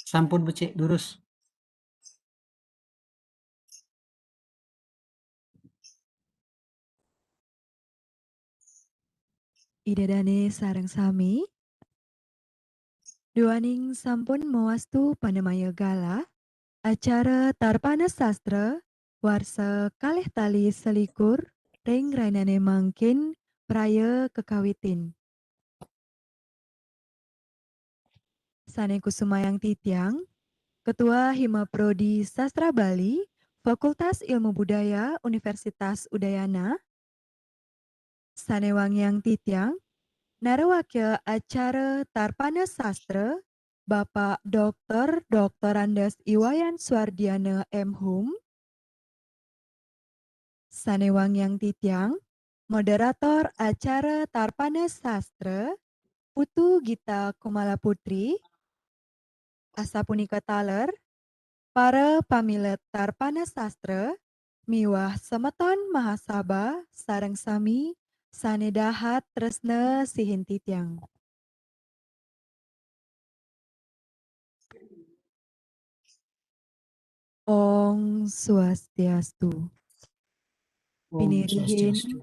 Sampun becik lurus. Idadane sareng sami, duaning sampun mawastu panemaya gala, acara Tarpana Sastra, warsa kalih tali selikur, ring rainane mangkin, praya kekawitin. Sane Kusumayang Titiang, Ketua Hima Prodi Sastra Bali, Fakultas Ilmu Budaya Universitas Udayana, Sane Wangyang Titiang, Narawakya acara Tarpana Sastra, Bapak Dr. Andes Iwayan Suardiana M. Hum, Sanewang Yang Titiang, moderator acara Tarpana Sastra, Putu Gita Kumala Putri, Asapunika Taler, para pamilet Tarpana Sastra, miwah semeton mahasaba sareng sami sanedahat tresna sihin titiang. Om Swastiastu. Om Pinirihin, Swastiastu.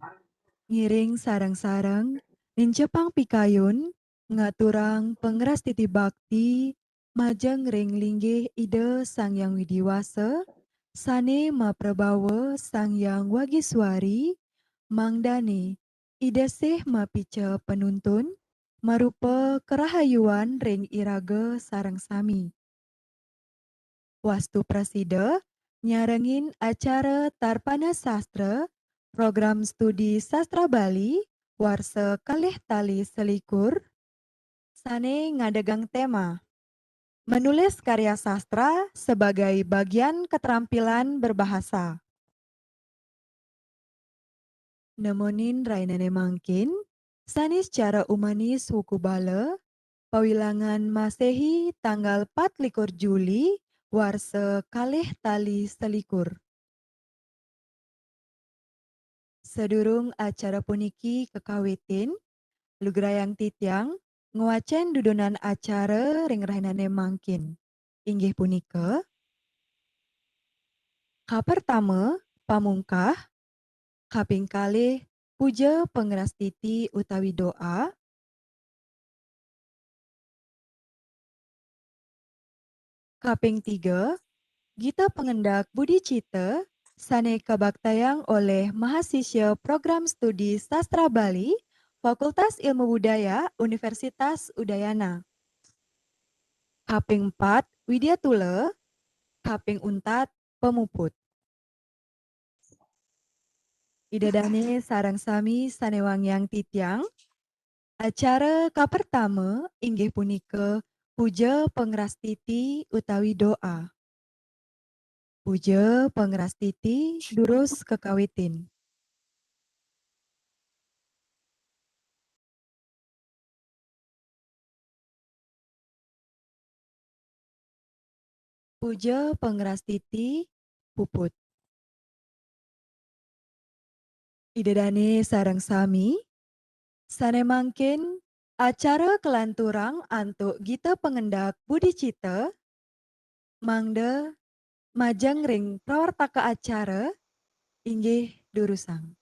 ngiring sarang-sarang, nincepang pikayun, ngaturang pengeras titi bakti, majeng ring linggih ide sang yang widiwasa, sane maprabawa sang yang wagiswari, mangdane, ide sih mapice penuntun, marupa kerahayuan ring iraga sarang sami. Wastu Prasida, nyarengin acara Tarpana Sastra, program studi Sastra Bali, warsa kalih tali selikur, sane ngadegang tema, menulis karya sastra sebagai bagian keterampilan berbahasa. Nemonin rainane mangkin, sani secara umanis huku bala, pawilangan Masehi tanggal 4 Juli, warsa kalih tali selikur. Sedurung acara puniki kekawitin, lugrayang titiang, nguacen dudunan acara ring rahinane mangkin. Inggih punika, kapertama, pamungkah, kaping kalih, puja pengeras titi utawi doa, kaping tiga, Gita pengendak budi cita, sane kabaktayang oleh mahasiswa program studi sastra Bali, Fakultas Ilmu Budaya Universitas Udayana. Kaping 4, Widya Tule, kaping untat, pemuput. Idadane sarang sami sanewang yang titiang, acara kapertama inggih punika puja pengeras titi utawi doa. Puja pengeras titi durus kekawitin. Puja pengeras titi puput. Idadane sarang sami, sane mangkin acara kelanturang antuk Gita pengendak budi cita, mangda majang ring prawartaka acara inggih durusang.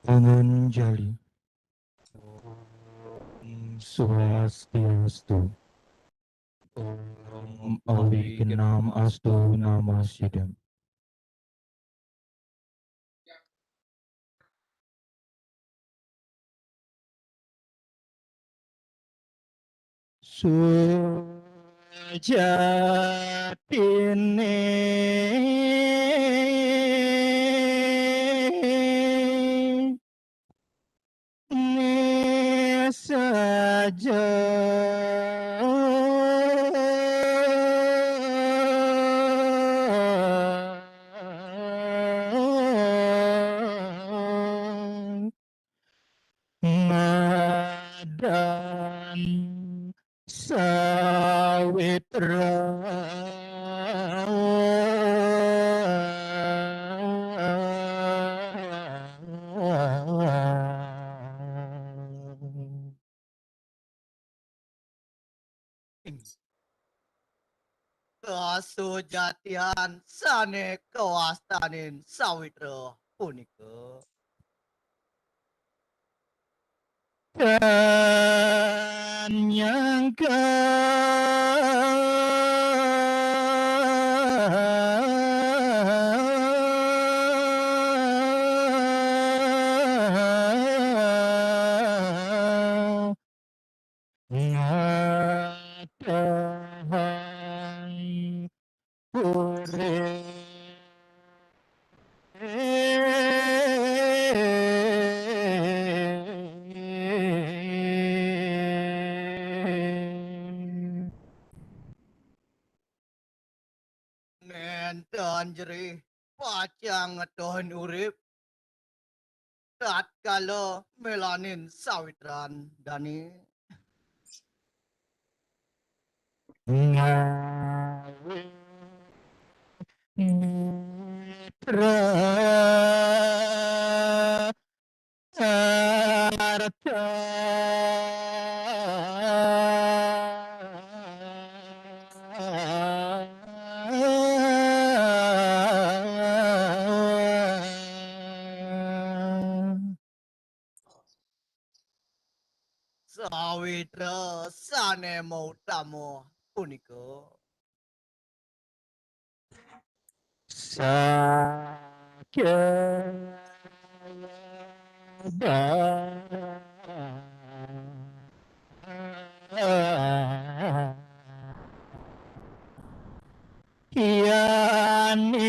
Bangun jali. Swastiastu. Om Awignam Astu Namasidam. Sujatine ni saja ngadan sawitra Kasujatian sane kawastanin sawitra punika. dan nyangka ngatahan pure Nenten jerih pacang ngetohen urip tatkala melanin sawitran dani ngawe mitra arta sawitra sane mautama punika. Yaning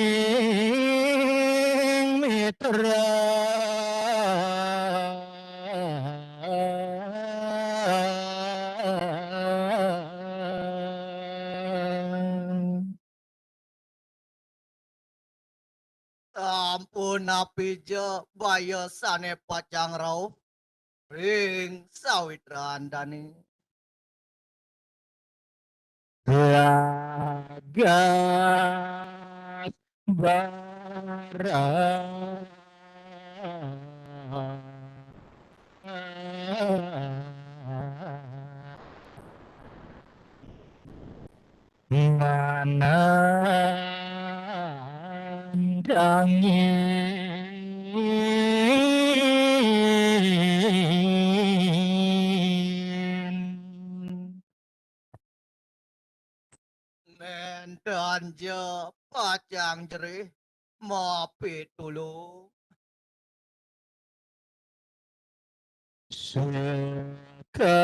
mitra Ampun napija baya sane pacang rauh ring sawitran dani. Lagas bara manandangin Nenten je pacang jerih mapi tulung. suka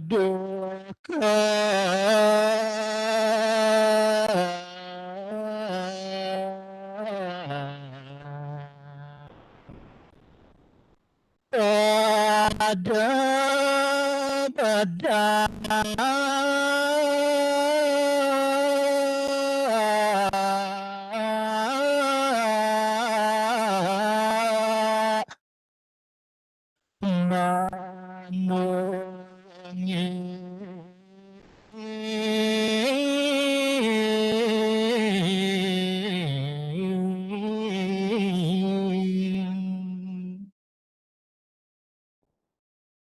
duka ada pada manungin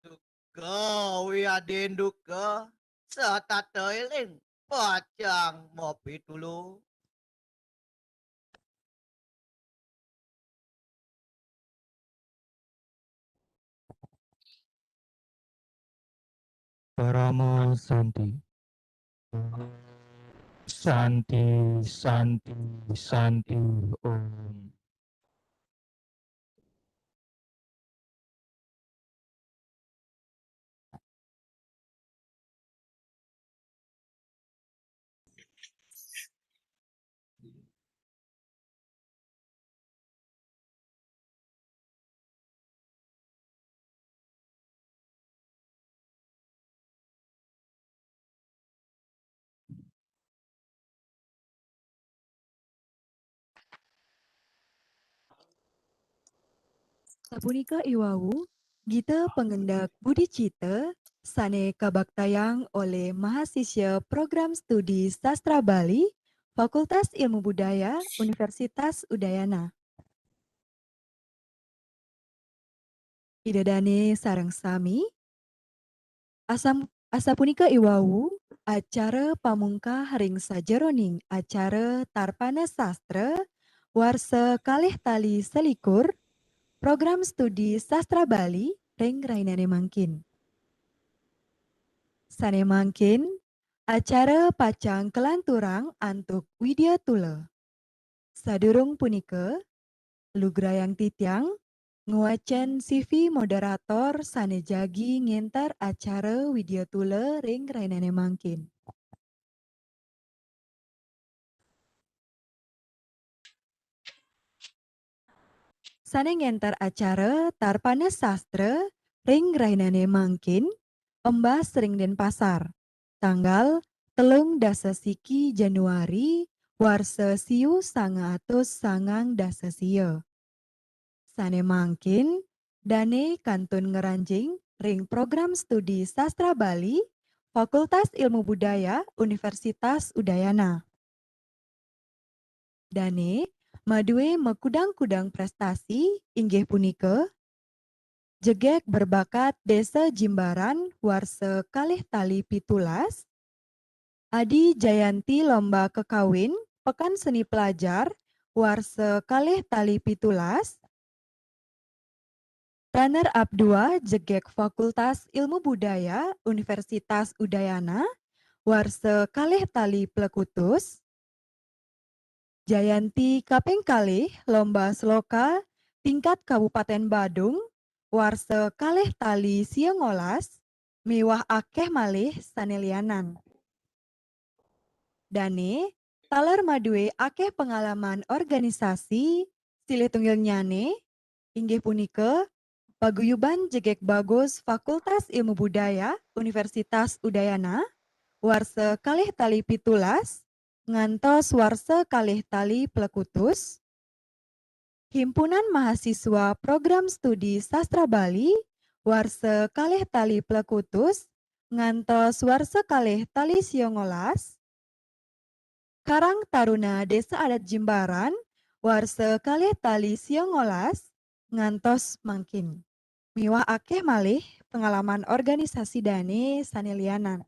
Duka wiadin duka satatailing pacang mapi tulung. Paramo Santi. Santi, Santi, Santi, Om. Sapunika Iwawu, Gita Pengendak Budi Cita, Sane Kabaktayang oleh mahasiswa program studi sastra Bali, Fakultas Ilmu Budaya, Universitas Udayana. Idadane sareng sami, asapunika Iwawu, acara pamungka haring sajeroning acara Tarpana Sastra, warsa kalih tali selikur, program studi sastra Bali, ring rainane mangkin. Sane mangkin, acara pacang kelanturang antuk Widya Tula. Sadurung punika, lugrayang titiang, nguacen CV moderator sane jagi nginter acara Widya Tula ring rainane mangkin. Sane nginter acara Tarpana Sastra ring rainane mangkin, Embah Sering Denpasar, tanggal telung dasa siki Januari warsa siu 909 Sane mangkin, dane kantun ngeranjing ring program studi sastra Bali, Fakultas Ilmu Budaya Universitas Udayana. Dane madue mekudang-kudang prestasi inggih punika jegek berbakat Desa Jimbaran warsa kalih tali pitulas, Adi Jayanti lomba kekawin Pekan Seni Pelajar warsa kalih tali pitulas, runner up 2 jegek Fakultas Ilmu Budaya Universitas Udayana warsa kalih tali plekutus, Jayanti kaping kalih lomba sloka tingkat Kabupaten Badung warsa kalih tali siongolas, miwah akeh malih sanelianan. Dane, taler madue akeh pengalaman organisasi, silih tunggil nyane, inggih punika, paguyuban jegek bagus Fakultas Ilmu Budaya Universitas Udayana, warsa kalih tali pitulas, ngantos warsa kalih tali plekutus, Himpunan Mahasiswa Program Studi Sastra Bali, warsa kalih tali plekutus, ngantos warsa kalih tali siongolas, Karang Taruna Desa Adat Jimbaran, warsa kalih tali siongolas, ngantos mangkin. Miwah akeh malih pengalaman organisasi dane sanelianan.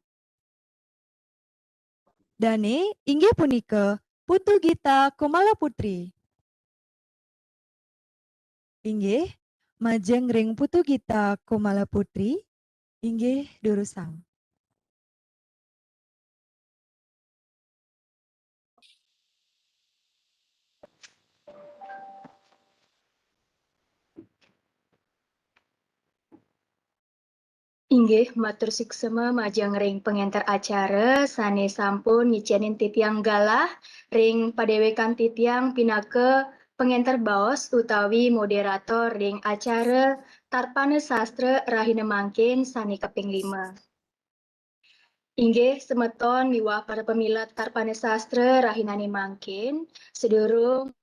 Dane inggih punika Putu Gita Komala Putri. Inggih, majeng ring Putu Gita Komala Putri, inggih durusang. Inggih matur suksema majeng ring pengenter acara sane sampun ngicenin titiang galah ring padewekan titiang pinake pengenter baos utawi moderator ring acara Tarpana Sastra Rahina Mangkin sane kaping 5. Inggih semeton miwah para pemilat Tarpana Sastra Rahinane Mangkin sedurung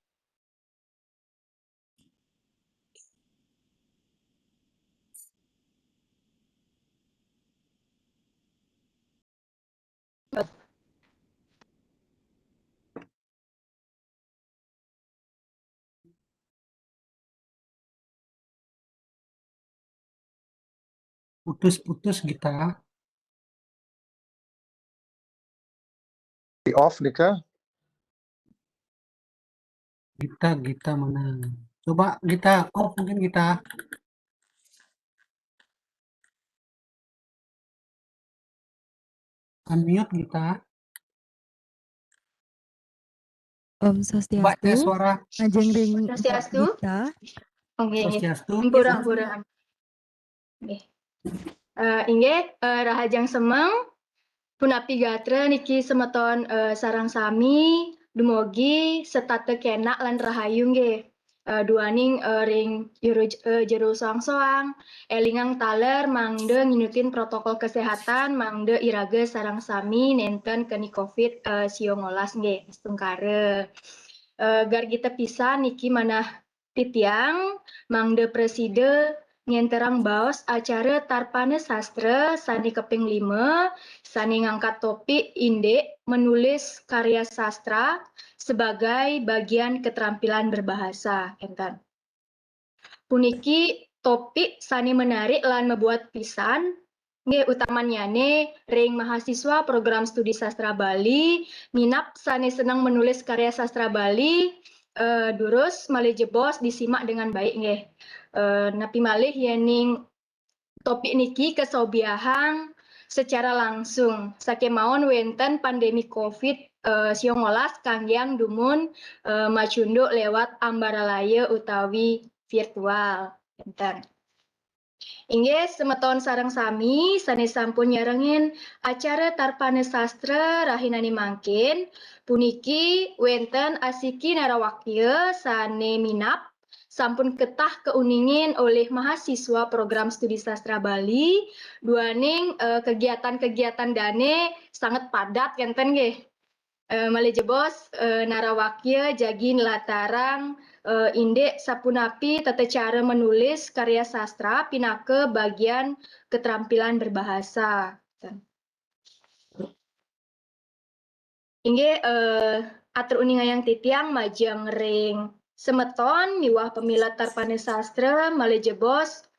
Putus-putus Gita. Di off nih Kak. Gita mana? Coba Gita off mungkin Gita. Unmute Gita. Om Coba tes Swastiastu, suara. ajeng ring Swastiastu. Gita. Oke, Swastiastu. Hampura-hampura. Oke. Inggih rahajang semeng punapi gatra niki semeton sarang sami dumugi setate kenak lan rahayu nggih. Duaning ring jero soang-soang elingang taler mangde nginutin protokol kesehatan mangde irage sarang sami nenten keni COVID-19 nggih stungkare. Gar kita pisah niki manah titiang mangde preside nyenterang baos acara Tarpane Sastra sani keping 5 sani ngangkat topik Inde menulis karya sastra sebagai bagian keterampilan berbahasa. Enten. Puniki topik sani menarik lan membuat pisan nggih utamanya ring mahasiswa program studi sastra Bali minap sani senang menulis karya sastra Bali durus malih jebos disimak dengan baik nggih. Napi malih yening topik niki kesobiahang secara langsung sakemawon wenten pandemi COVID-19 kanggiang dumun macunduk lewat ambaralaya utawi virtual. Enten. Inggih semeton sareng sami sanes sampun nyarengin acara Tarpane Sastra rahinani mangkin puniki wenten asiki narawakya sane minap sampun ketah keuningin oleh mahasiswa program studi sastra Bali duaning kegiatan-kegiatan dane sangat padat kenten nggih. Malih jebos narawakya jagin latarang Inde sapunapi tata cara menulis karya sastra pinake bagian keterampilan berbahasa. Inggih atur uningayang titiang majang ring semeton miwah pemilat Tarpane Sastra malih jebos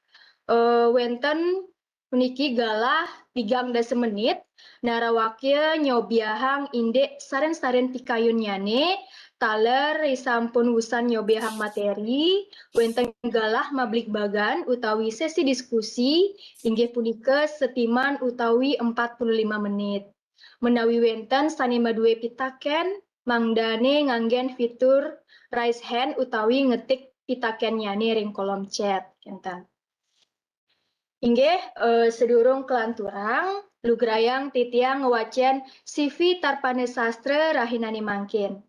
wenten puniki galah 30 menit narawakya nyobiahang Inde saren-saren pikayun nyane taler sampun wusan nyobiahang materi wenten galah mablik bagan utawi sesi diskusi inggih punika setiman utawi 45 menit. Menawi wenten sani maduwe pitaken mangdane nganggen fitur raise hand utawi ngetik pitaken nyane ring kolom chat enten. Inggih sedurung kelanturang lugrayang titiang ngewacen CV Tarpane Sastra rahinani mangkin.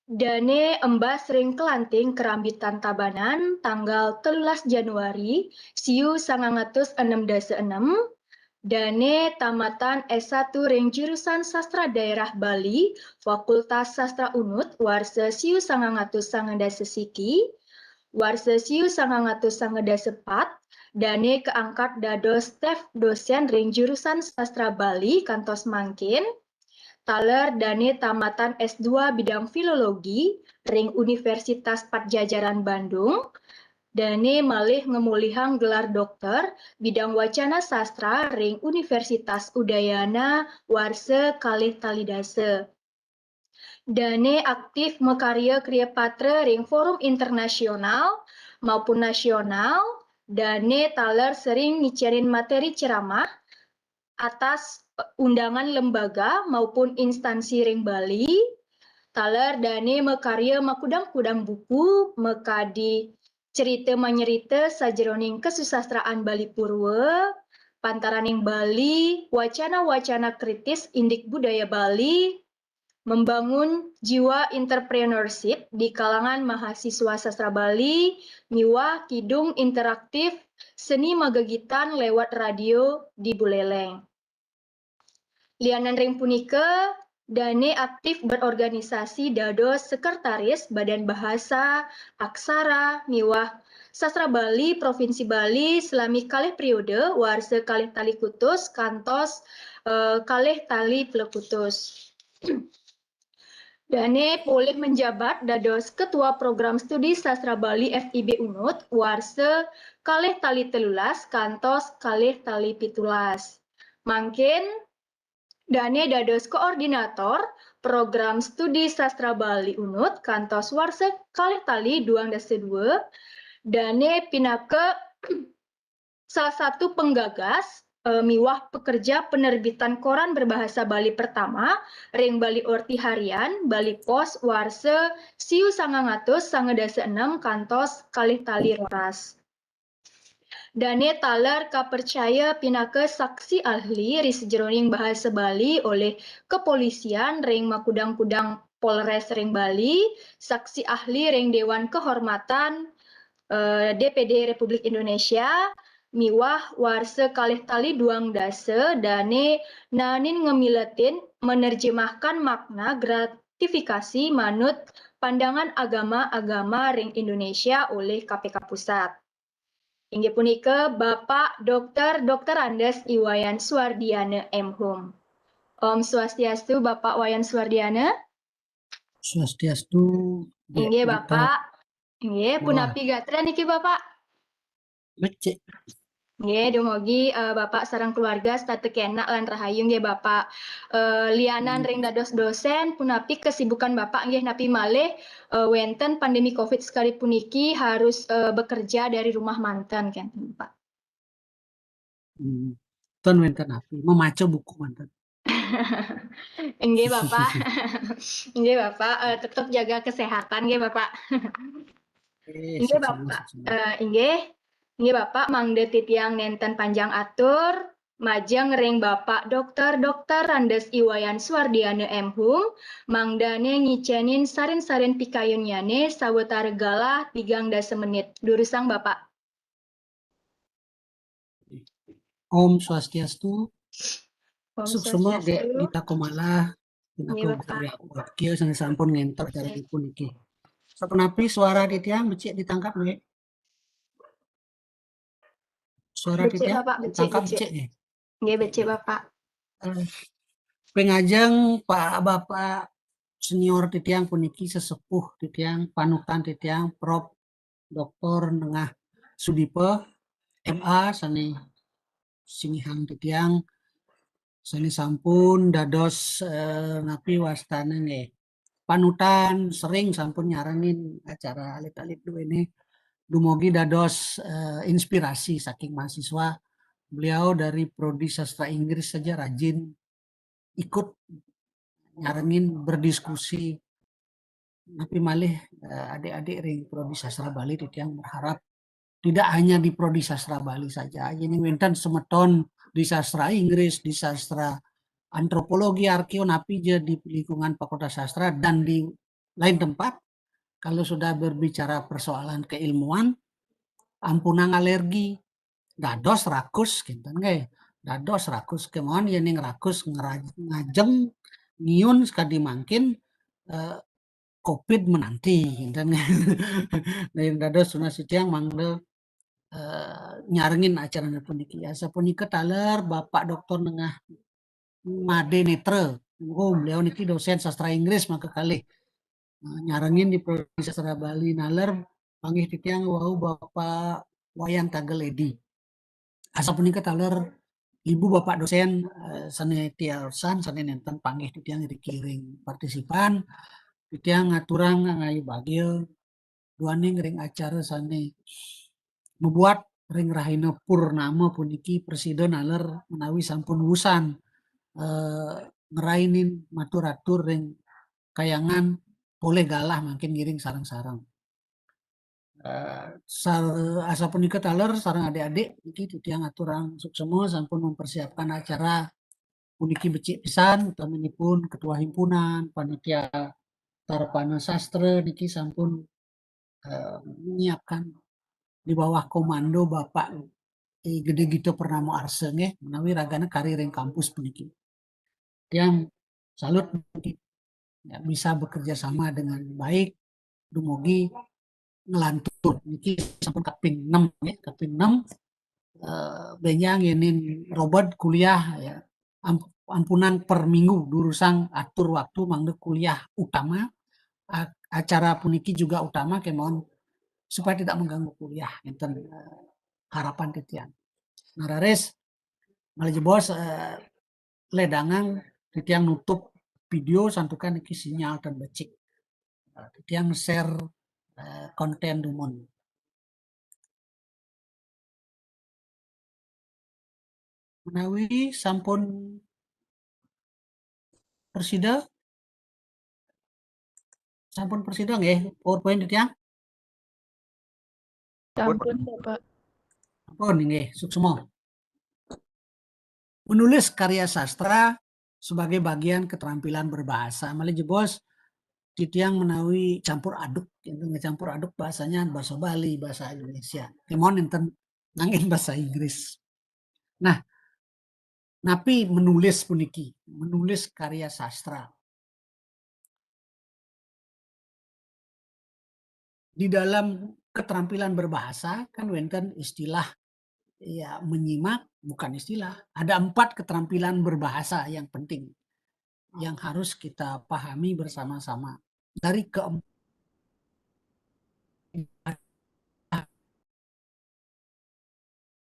Dane embas ring kelanting kerambitan Tabanan tanggal 13 Januari siu 1966 Dane tamatan S1 ring jurusan Sastra Daerah Bali Fakultas Sastra Unut warsa siu 1994 warsa siu 1994 Dane keangkat dados staf dosen ring jurusan Sastra Bali kantos mangkin taler dane tamatan S2 bidang filologi ring Universitas Padjadjaran Bandung dane malih ngemulihang gelar dokter bidang wacana sastra ring Universitas Udayana warsa kalih talidase. Dane aktif mekarya kriya patra ring forum internasional maupun nasional dane taler sering ngicerin materi ceramah atas undangan lembaga maupun instansi ring Bali, taler dane mekarya makudang-kudang buku, mekadi cerita menyerita sajeroning kesusastraan Bali Purwa, pantaraning Bali, wacana-wacana kritis indik budaya Bali, membangun jiwa entrepreneurship di kalangan mahasiswa sastra Bali, miwah kidung interaktif seni magagitan lewat radio di Buleleng. Lianan ring punika dane aktif berorganisasi dados sekretaris Badan Bahasa Aksara miwah Sastra Bali Provinsi Bali selami kalih periode warsa kalih tali kutus kantos kalih tali pelekutus. Dane boleh menjabat dados Ketua Program Studi Sastra Bali FIB Unut warsa kalih tali telulas kantos kalih tali pitulas. Mangkin dane dados koordinator program studi sastra Bali Unut kantos warsa kalih tali 2 dane pinake salah satu penggagas miwah pekerja penerbitan koran berbahasa Bali pertama, ring Bali Orti Harian, Bali Pos, Warse, Siu 996 kantos kalih tali roras. Dane taler kapercaya pinake saksi ahli ris jroning bahasa Bali oleh kepolisian ring makudang-kudang Polres ring Bali, saksi ahli ring Dewan Kehormatan DPD Republik Indonesia, miwah warse kalih tali duang dase dane nanin ngemiletin menerjemahkan makna gratifikasi manut pandangan agama-agama ring Indonesia oleh KPK Pusat. Inggih punika Bapak Dr. Andes Iwayan Suwardiana M.Hum. Om Swastiastu Bapak Wayan Suwardiana. Swastiastu. Inggih Bapak. Inggih punapi gatra niki Bapak. Becik. Nggih, dumugi Bapak sareng keluarga statek enak lan rahayu nggih Bapak. Lianan ring dados dosen punapi kesibukan Bapak nggih napi malih wenten pandemi Covid sekali puniki harus bekerja dari rumah mantan kan Pak. Ton wenten api, memaca buku mantan. Nggih Bapak. Nggih Bapak, tetap jaga kesehatan nggih Bapak. Inggih Bapak. Inggih Bapak mangde titiang nenten panjang atur majeng ring Bapak Dr. Andes Iwayan Suwardiana M.Hum mangdane ngicenin sarin-sarin pikayunyane sawetara galah 30 menit. Durusang Bapak. Om Swastiastu. Om Suksema ge Swastiastu. Dita Komala. Nggih Pinaka Bapak. wakil sang sampun ngentor cara dipun iki. Sapunapi suara titiang becik ditangkap nggih. Suara Becik titiang Bapak, ditangkap becik. becik nggih. Nggih becik Bapak. Pengajeng Pak Bapak senior titiang puniki sesepuh titiang panutan titiang Prof. Dr. Nengah Sudipe MA sani sinihang titiang sani sampun dados napi wastana nggih. Panutan sering sampun nyaranin acara alit-alit ini dumugi dados inspirasi saking mahasiswa. Beliau dari prodi sastra Inggris saja rajin ikut nyaranin berdiskusi. Tapi malih adik-adik ring prodi sastra Bali titiang berharap tidak hanya di prodi sastra Bali saja. Ini wenten semeton di sastra Inggris, di sastra antropologi, arkeonapi di lingkungan Fakultas Sastra dan di lain tempat. Kalau sudah berbicara persoalan keilmuan, ampunang alergi, dados rakus, gitu nggih. Dados rakus kemauan yang rakus ngajeng ngiun sekadi mangkin COVID menanti, gitu nah dados sunah sitiang mangde nyarengin acara puniki. Asa punika taler Bapak Dr. Nengah Made Netre. Beliau niki dosen sastra Inggris maka kali nyarengin di Prodi Sastra Bali naler panggih titiang wau Bapak Wayan Tageledi. Asa punika taler Ibu Bapak dosen sane tiarsan sane nenten panggih titiang dikiring partisipan titiang ngaturang ngayu bagil duaning ring acara sane membuat ring rahina purnama puniki presiden naler menawi sampun wusan ngerainin matur-atur ring kayangan boleh galah makin ngiring sarang-sarang. Asa punika taler sarang adik-adik iki titiang aturang suksema sampun mempersiapkan acara puniki becik pisan utaminipun ketua himpunan panitia Tarpana Sastra niki sampun menyiapkan di bawah komando Bapak Gede Gito Purnamo Arse nggih menawi ragana karir ing kampus puniki. Yang salut ya, bisa bekerja sama dengan baik dumugi ngelantur niki sampun kaping 6 ya kaping 6 benjang ini robot kuliah ya ampunan per minggu durusang atur waktu mangde kuliah utama acara puniki juga utama kemon supaya tidak mengganggu kuliah enten harapan titian narares malajebos ledangan titiang nutup video santukan iki sinyal dan becik titiang share konten dumon menawi sampun persida nggih PowerPoint titiang? Sampun Bapak. Ampun nggih, suksma. Menulis karya sastra sebagai bagian keterampilan berbahasa. Malih jebos titiang menawi campur aduk, campur aduk bahasanya bahasa Bali, bahasa Indonesia. Kemon enten nangin bahasa Inggris. Nah, napi menulis puniki, menulis karya sastra. Di dalam keterampilan berbahasa kan wenten istilah ya menyimak, bukan istilah. Ada 4 keterampilan berbahasa yang penting yang harus kita pahami bersama-sama. Dari keempat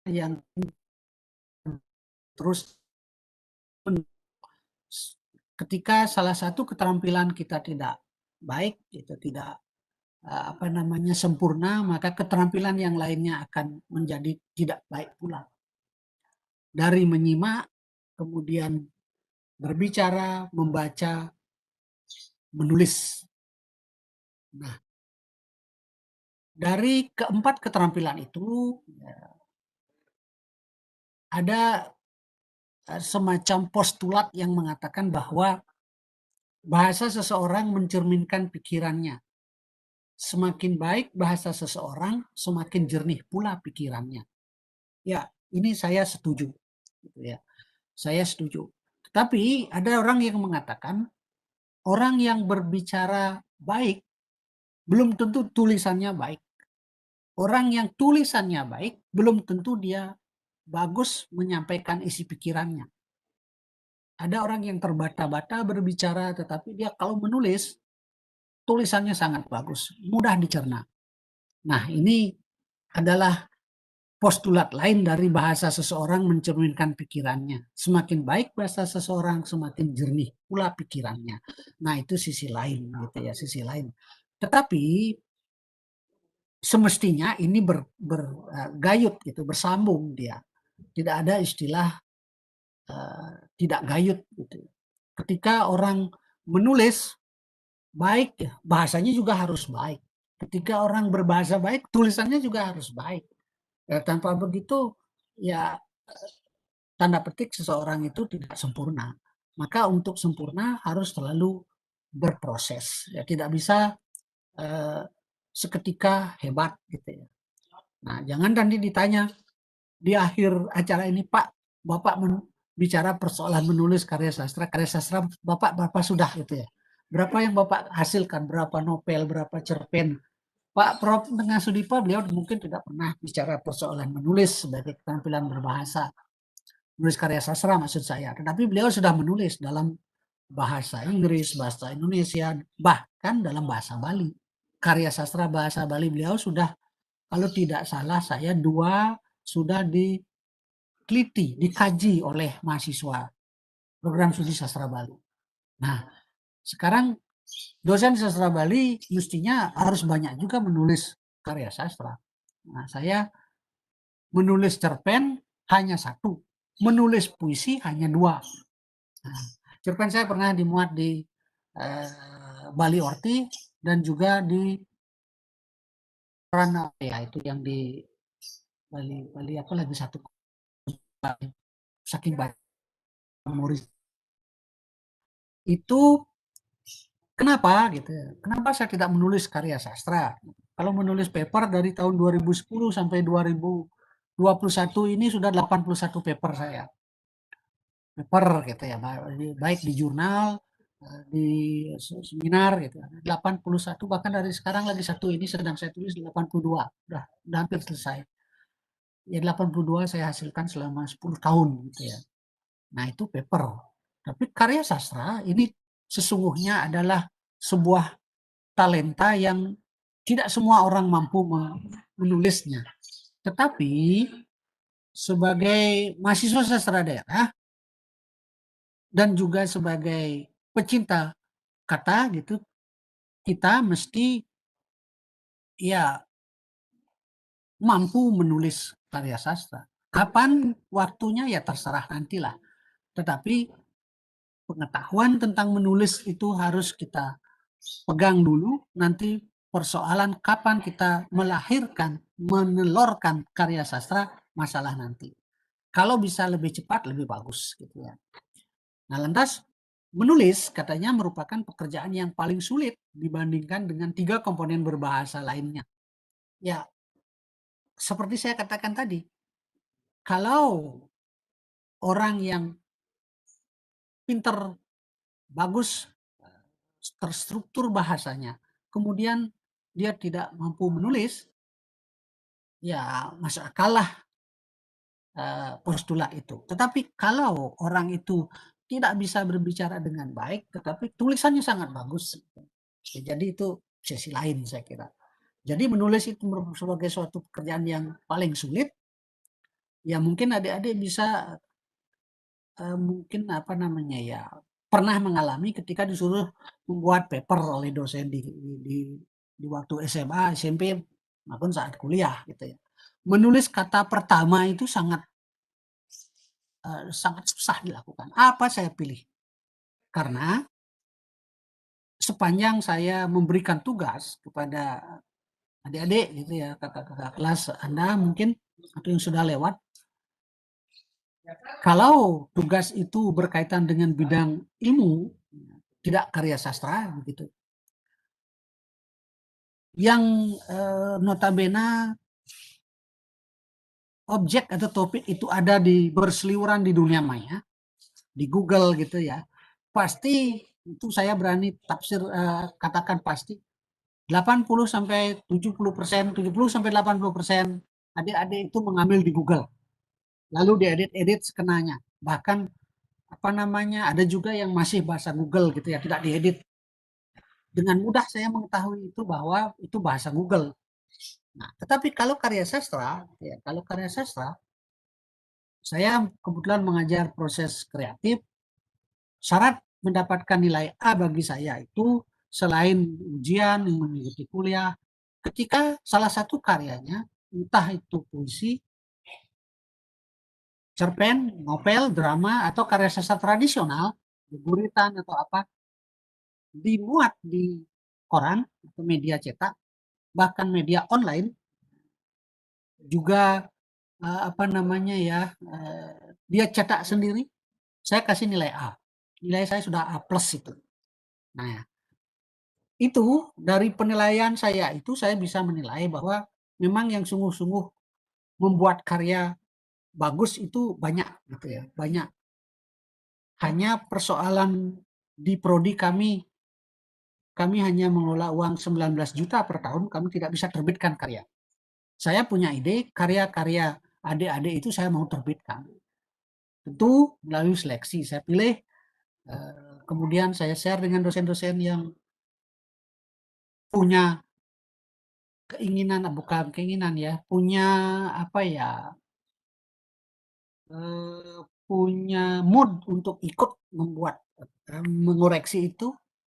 yang terus ketika salah satu keterampilan kita tidak baik, itu tidak sempurna, maka keterampilan yang lainnya akan menjadi tidak baik pula. Dari menyimak, kemudian berbicara, membaca, menulis. Nah, dari keempat keterampilan itu ada semacam postulat yang mengatakan bahwa bahasa seseorang mencerminkan pikirannya. Semakin baik bahasa seseorang, semakin jernih pula pikirannya. Ya, ini saya setuju. Gitu ya. Saya setuju. Tetapi ada orang yang mengatakan orang yang berbicara baik belum tentu tulisannya baik. Orang yang tulisannya baik belum tentu dia bagus menyampaikan isi pikirannya. Ada orang yang terbata-bata berbicara tetapi dia kalau menulis tulisannya sangat bagus, mudah dicerna. Nah, ini adalah postulat lain dari bahasa seseorang mencerminkan pikirannya. Semakin baik bahasa seseorang, semakin jernih pula pikirannya. Nah, itu sisi lain gitu ya, sisi lain. Tetapi semestinya ini bergayut gitu, bersambung dia. Tidak ada istilah tidak gayut gitu. Ketika orang menulis baik, ya, bahasanya juga harus baik. Ketika orang berbahasa baik, tulisannya juga harus baik. Ya, tanpa begitu, ya tanda petik seseorang itu tidak sempurna. Maka untuk sempurna harus selalu berproses. Ya, tidak bisa seketika hebat gitu ya. Nah, jangan nanti ditanya di akhir acara ini, Pak, Bapak bicara persoalan menulis karya sastra Bapak berapa sudah gitu ya. Berapa yang Bapak hasilkan, berapa novel, berapa cerpen. Pak Prof. Tengah Sudipa, beliau mungkin tidak pernah bicara persoalan menulis sebagai keterampilan berbahasa. Menulis karya sastra maksud saya. Tetapi beliau sudah menulis dalam bahasa Inggris, bahasa Indonesia, bahkan dalam bahasa Bali. Karya sastra bahasa Bali beliau sudah, kalau tidak salah saya 2 sudah diteliti, dikaji oleh mahasiswa program studi sastra Bali. Nah, sekarang dosen sastra Bali mestinya harus banyak juga menulis karya sastra. Nah, saya menulis cerpen hanya 1, menulis puisi hanya 2. Nah, cerpen saya pernah dimuat di Bali Orti dan juga di Rana, ya itu yang di Bali apa lagi satu, saking banyak memoris. Itu kenapa gitu? Kenapa saya tidak menulis karya sastra? Kalau menulis paper dari tahun 2010 sampai 2021 ini sudah 81 paper saya. Paper gitu ya, baik di jurnal, di seminar gitu. 81 bahkan dari sekarang lagi 1 ini sedang saya tulis 82. Udah hampir selesai. Ya 82 saya hasilkan selama 10 tahun gitu ya. Nah, itu paper. Tapi karya sastra ini sesungguhnya adalah sebuah talenta yang tidak semua orang mampu menulisnya. Tetapi sebagai mahasiswa sastra daerah dan juga sebagai pecinta kata gitu, kita mesti ya mampu menulis karya sastra. Kapan waktunya ya terserah nantilah. Tetapi pengetahuan tentang menulis itu harus kita pegang dulu. Nanti persoalan kapan kita melahirkan, menelurkan karya sastra, masalah nanti. Kalau bisa lebih cepat lebih bagus gitu ya. Nah, lantas menulis katanya merupakan pekerjaan yang paling sulit dibandingkan dengan 3 komponen berbahasa lainnya. Ya, seperti saya katakan tadi, kalau orang yang pinter, bagus, terstruktur bahasanya, kemudian dia tidak mampu menulis, ya masuk akal lah postulat itu. Tetapi kalau orang itu tidak bisa berbicara dengan baik, tetapi tulisannya sangat bagus, ya, jadi itu sisi lain saya kira. Jadi menulis itu sebagai suatu pekerjaan yang paling sulit, ya mungkin adik-adik bisa mungkin apa namanya ya, pernah mengalami ketika disuruh membuat paper oleh dosen di waktu SMA, SMP, maupun saat kuliah gitu ya. Menulis kata pertama itu sangat susah dilakukan. Apa saya pilih? Karena sepanjang saya memberikan tugas kepada adik-adik gitu ya, kakak-kakak kelas Anda mungkin atau yang sudah lewat, kalau tugas itu berkaitan dengan bidang ilmu, tidak karya sastra begitu. Yang notabene objek atau topik itu ada berseliweran di dunia maya, di Google gitu ya. Pasti itu saya berani tafsir katakan pasti 80 sampai 70%, 70 sampai 80% adik-adik itu mengambil di Google. Lalu diedit-edit sekenanya. Bahkan apa namanya, ada juga yang masih bahasa Google gitu ya, tidak diedit. Dengan mudah saya mengetahui itu bahwa itu bahasa Google. Nah, tetapi kalau karya sastra, ya, kalau karya sastra, saya kebetulan mengajar proses kreatif. Syarat mendapatkan nilai A bagi saya itu selain ujian yang mengikuti kuliah, ketika salah satu karyanya, entah itu puisi, cerpen, novel, drama, atau karya sastra tradisional, guritan atau apa, dimuat di koran atau media cetak, bahkan media online, juga apa namanya ya, dia cetak sendiri, saya kasih nilai A. Nilai saya sudah A+ itu. Nah, itu dari penilaian saya itu saya bisa menilai bahwa memang yang sungguh-sungguh membuat karya bagus itu banyak gitu ya, banyak. Hanya persoalan di prodi kami hanya mengelola uang 19 juta per tahun, kami tidak bisa terbitkan karya. Saya punya ide karya-karya adik-adik itu saya mau terbitkan. Tentu melalui seleksi, saya pilih, kemudian saya share dengan dosen-dosen yang punya keinginan, bukan keinginan ya, punya apa ya, punya mood untuk ikut membuat, mengoreksi itu,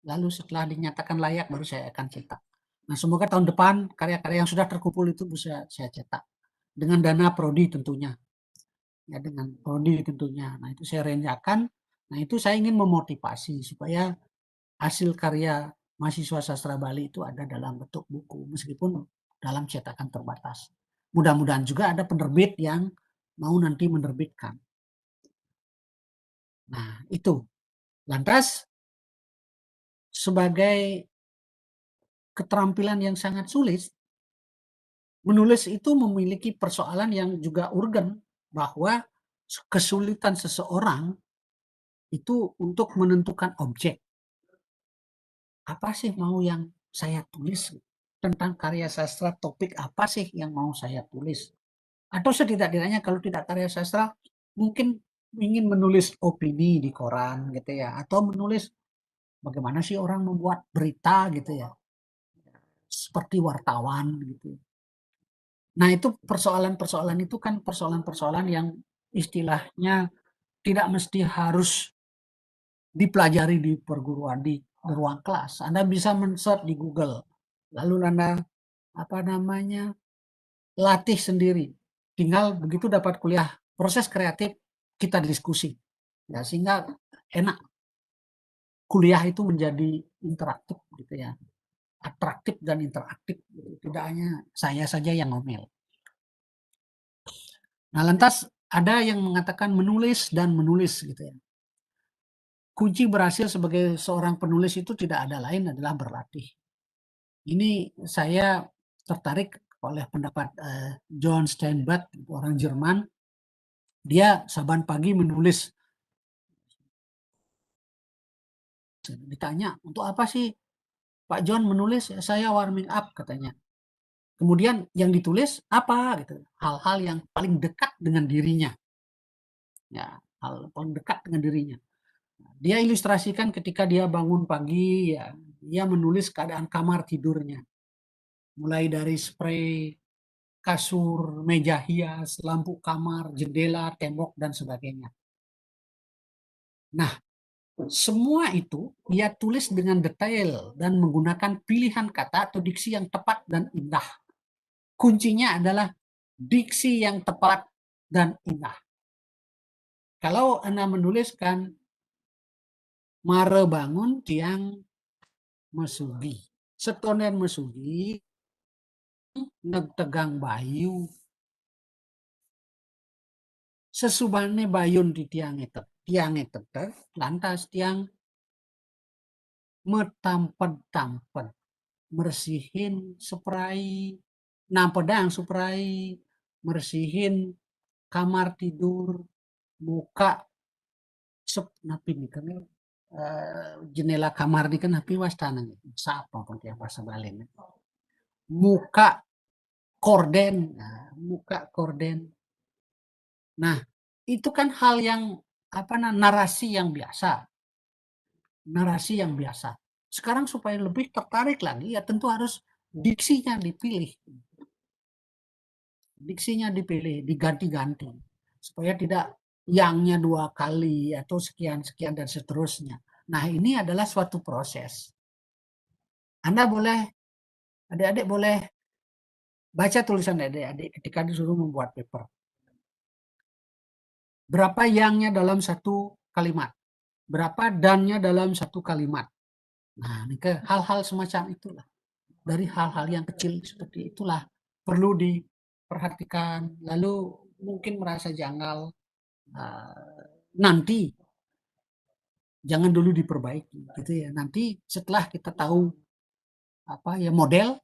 lalu setelah dinyatakan layak baru saya akan cetak. Nah, semoga tahun depan karya-karya yang sudah terkumpul itu bisa saya cetak dengan dana prodi tentunya. Ya, dengan prodi tentunya. Nah, itu saya renjakan. Nah, itu saya ingin memotivasi supaya hasil karya mahasiswa sastra Bali itu ada dalam bentuk buku, meskipun dalam cetakan terbatas. Mudah-mudahan juga ada penerbit yang mau nanti menerbitkan. Nah, itu. Lantas, sebagai keterampilan yang sangat sulit, menulis itu memiliki persoalan yang juga urgen, bahwa kesulitan seseorang itu untuk menentukan objek. Apa sih mau yang saya tulis? Tentang karya sastra, topik apa sih yang mau saya tulis? Atau setidak-tidaknya kalau tidak karya sastra, mungkin ingin menulis opini di koran gitu ya, atau menulis bagaimana sih orang membuat berita gitu ya, seperti wartawan gitu. Nah, itu persoalan-persoalan itu kan persoalan-persoalan yang istilahnya tidak mesti harus dipelajari di perguruan, di ruang kelas. Anda bisa men-search di Google, lalu Anda apa namanya, latih sendiri. tinggal begitu dapat kuliah proses kreatif kita diskusi ya, sehingga enak, kuliah itu menjadi interaktif gitu ya, atraktif dan interaktif, tidak hanya saya saja yang ngomel. Nah, lantas ada yang mengatakan menulis dan menulis gitu ya. Kunci berhasil sebagai seorang penulis itu tidak ada lain adalah berlatih. Ini saya tertarik oleh pendapat John Steinbeck, orang Jerman. Dia saban pagi menulis. Ditanya, untuk apa sih Pak John menulis? Saya warming up katanya. Kemudian yang ditulis apa gitu? Hal-hal yang paling dekat dengan dirinya. Ya, hal paling dekat dengan dirinya. Dia ilustrasikan ketika dia bangun pagi, ya, dia menulis keadaan kamar tidurnya. Mulai dari spray, kasur, meja hias, lampu kamar, jendela, tembok, dan sebagainya. Nah, semua itu ia tulis dengan detail dan menggunakan pilihan kata atau diksi yang tepat dan indah. Kuncinya adalah diksi yang tepat dan indah. Kalau Anda menuliskan mare bangun tiang mesugi, setonen mesugi, tegang bayu, sesubane bayun di tiang itu lantas tiang metamped mersihin spray, pedang spray, mersihin kamar tidur, buka napi nih kan jendela kamar nih kan napi wastana nih, siapa pun tiap bahasa Bali nih. Muka korden. Nah, itu kan hal yang narasi yang biasa. Sekarang supaya lebih tertarik lagi ya tentu harus diksinya dipilih. Diganti-ganti supaya tidak yangnya 2 kali atau sekian dan seterusnya. Nah, ini adalah suatu proses. Adik-adik boleh baca tulisan adik-adik ketika disuruh membuat paper. Berapa yangnya dalam satu kalimat? Berapa dannya dalam satu kalimat? Nah, ini ke hal-hal semacam itulah. Dari hal-hal yang kecil seperti itulah perlu diperhatikan. Lalu mungkin merasa janggal, nanti jangan dulu diperbaiki gitu ya. Nanti setelah kita tahu model,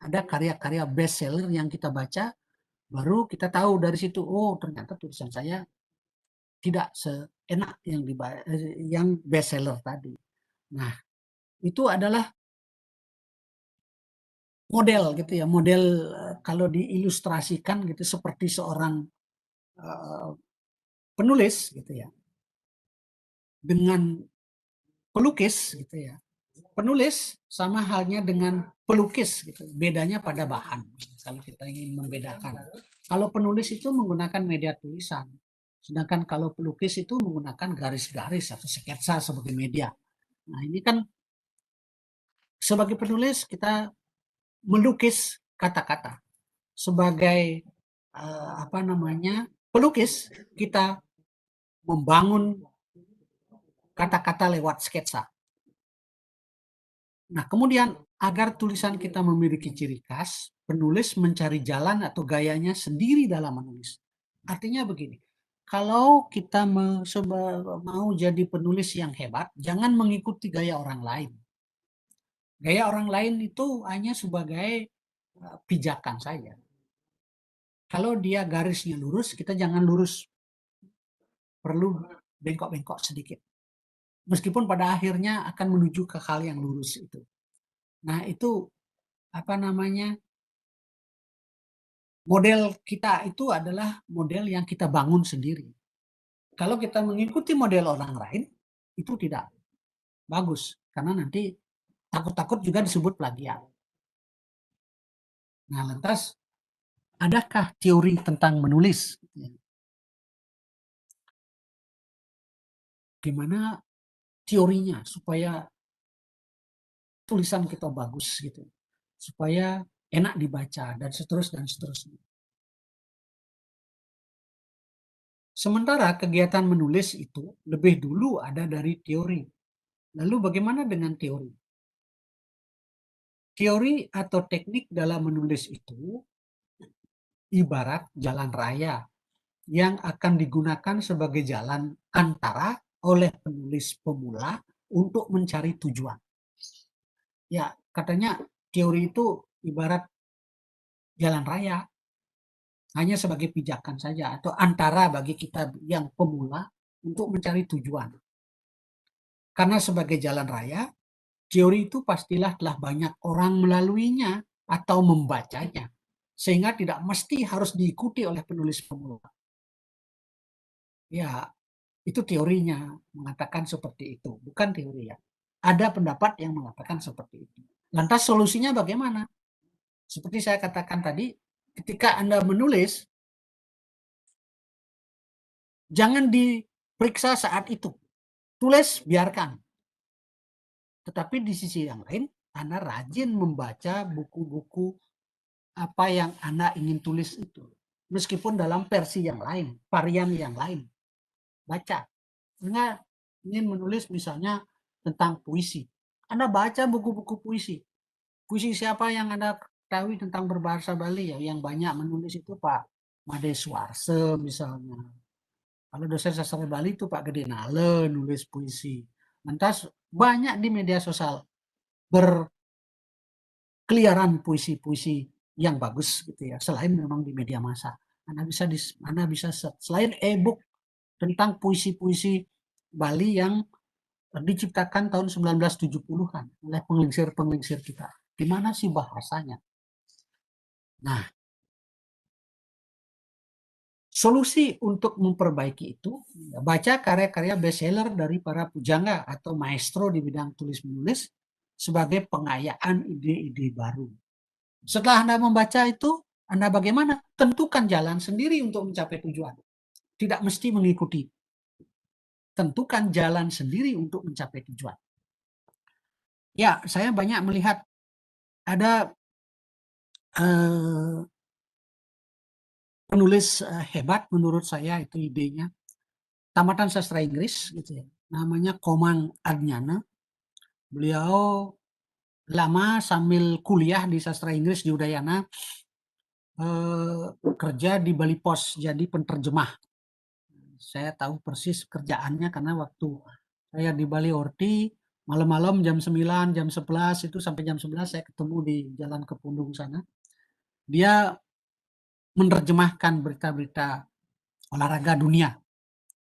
ada karya-karya bestseller yang kita baca, baru kita tahu dari situ, oh ternyata tulisan saya tidak seenak yang bestseller tadi. Nah, itu adalah model gitu ya, model kalau diilustrasikan gitu seperti seorang penulis gitu ya, dengan pelukis gitu ya. Penulis sama halnya dengan pelukis gitu, bedanya pada bahan. Kalau kita ingin membedakan, kalau penulis itu menggunakan media tulisan, sedangkan kalau pelukis itu menggunakan garis-garis atau sketsa sebagai media. Nah, ini kan sebagai penulis kita melukis kata-kata, sebagai pelukis kita membangun kata-kata lewat sketsa. Nah, kemudian agar tulisan kita memiliki ciri khas, penulis mencari jalan atau gayanya sendiri dalam menulis. Artinya begini, kalau kita mau jadi penulis yang hebat, jangan mengikuti gaya orang lain. Gaya orang lain itu hanya sebagai pijakan saja. Kalau dia garisnya lurus, kita jangan lurus. Perlu bengkok-bengkok sedikit. Meskipun pada akhirnya akan menuju ke hal yang lurus itu. Nah, itu model kita itu adalah model yang kita bangun sendiri. Kalau kita mengikuti model orang lain, itu tidak bagus. Karena nanti takut-takut juga disebut plagiat. Nah, lantas, adakah teori tentang menulis? Gimana teorinya supaya tulisan kita bagus gitu, supaya enak dibaca dan seterusnya. Sementara kegiatan menulis itu lebih dulu ada dari teori. Lalu bagaimana dengan teori? Teori atau teknik dalam menulis itu ibarat jalan raya yang akan digunakan sebagai jalan antara oleh penulis pemula untuk mencari tujuan. Ya, katanya teori itu ibarat jalan raya, hanya sebagai pijakan saja atau antara bagi kita yang pemula untuk mencari tujuan. Karena sebagai jalan raya, teori itu pastilah telah banyak orang melaluinya atau membacanya, sehingga tidak mesti harus diikuti oleh penulis pemula. Ya, itu teorinya mengatakan seperti itu, bukan teori ya. Ada pendapat yang mengatakan seperti itu. Lantas solusinya bagaimana? Seperti saya katakan tadi, ketika Anda menulis, jangan diperiksa saat itu. Tulis, biarkan. Tetapi di sisi yang lain, Anda rajin membaca buku-buku apa yang Anda ingin tulis itu. Meskipun dalam versi yang lain, varian yang lain. Baca. Anda ingin menulis misalnya tentang puisi. Anda baca buku-buku puisi. Puisi siapa yang Anda ketahui tentang berbahasa Bali ya? Yang banyak menulis itu Pak Made Suarse misalnya. Kalau dosen sastra Bali itu Pak Gede Nale nulis puisi. Lantas banyak di media sosial berkeliaran puisi-puisi yang bagus gitu ya. Selain memang di media massa. Anda bisa selain e-book tentang puisi-puisi Bali yang diciptakan tahun 1970-an oleh penglingsir-penglingsir kita. Gimana sih bahasanya? Nah, solusi untuk memperbaiki itu, baca karya-karya bestseller dari para pujangga atau maestro di bidang tulis-menulis sebagai pengayaan ide-ide baru. Setelah Anda membaca itu, Anda bagaimana? Tentukan jalan sendiri untuk mencapai tujuan. Tidak mesti mengikuti. Tentukan jalan sendiri untuk mencapai tujuan. Ya, saya banyak melihat ada penulis hebat menurut saya itu idenya. Tamatan sastra Inggris gitu ya. Namanya Komang Adnyana. Beliau lama sambil kuliah di sastra Inggris di Udayana kerja di Bali Pos jadi penterjemah. Saya tahu persis kerjaannya karena waktu saya di Bali Orti malam-malam jam 9, jam 11 itu sampai jam 11 saya ketemu di Jalan Kepundung sana. Dia menerjemahkan berita-berita olahraga dunia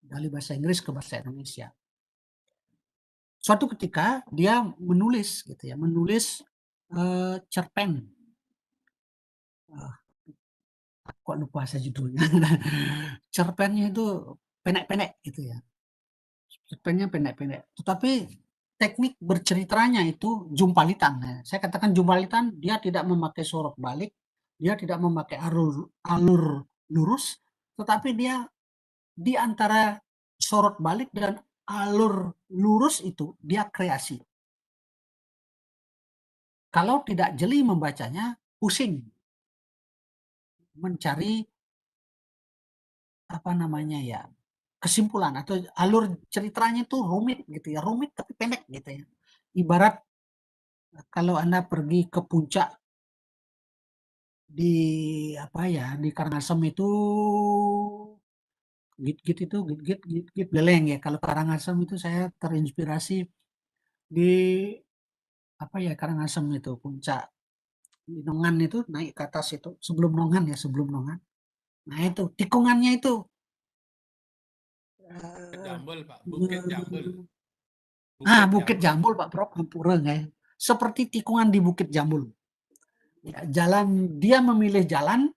dari bahasa Inggris ke bahasa Indonesia. Suatu ketika dia menulis gitu ya, menulis cerpen. Kok lupa saya judulnya. Cerpennya itu pendek-pendek gitu ya. Cerpennya pendek-pendek. Tetapi teknik berceritanya itu jumpalitan. Ya. Saya katakan jumpalitan, dia tidak memakai sorot balik, dia tidak memakai alur lurus, tetapi dia di antara sorot balik dan alur lurus itu dia kreasi. Kalau tidak jeli membacanya, pusing mencari apa namanya ya, kesimpulan atau alur ceritanya itu rumit gitu ya, rumit tapi pendek gitu ya. Ibarat kalau Anda pergi ke puncak di apa ya, di Karangasem itu git-git itu git-git Beleng ya. Kalau Karangasem itu saya terinspirasi di apa ya, Karangasem itu puncak di Nongan itu naik ke atas itu sebelum Nongan ya, sebelum Nongan. Nah itu tikungannya itu Jambul, Pak. Bukit Jambul. Bukit Jambul Pak Prof. Hampureng ya. Seperti tikungan di Bukit Jambul. Ya, jalan dia memilih jalan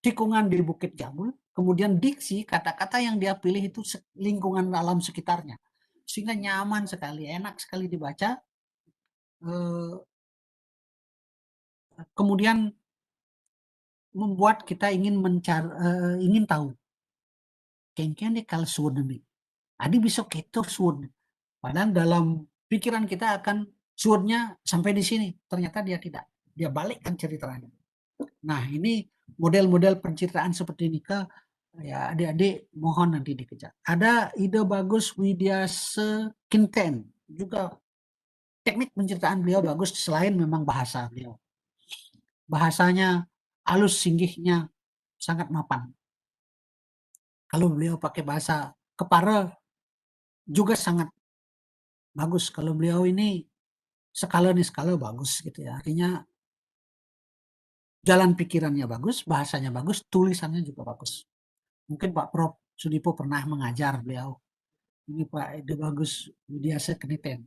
tikungan di Bukit Jambul, kemudian diksi kata-kata yang dia pilih itu lingkungan alam sekitarnya. Sehingga nyaman sekali, enak sekali dibaca. Kemudian membuat kita ingin ingin tahu. Kengken deh kalau suun nih. Adi bisa ketor suun. Padahal dalam pikiran kita akan suunnya sampai di sini. Ternyata dia tidak. Dia balikkan ceritanya. Nah ini model-model pencitraan seperti ini Ya, adik-adik mohon nanti dikejar. Ada ide bagus Widiase Kinten, juga teknik penceritaan beliau bagus selain memang bahasa beliau. Bahasanya halus, singgihnya sangat mapan. Kalau beliau pakai bahasa Kepara juga sangat bagus. Kalau beliau ini skala bagus gitu ya. Artinya jalan pikirannya bagus, bahasanya bagus, tulisannya juga bagus. Mungkin Pak Prof Sudipo pernah mengajar beliau. Ini Pak Ide Bagus Widiase Kinten.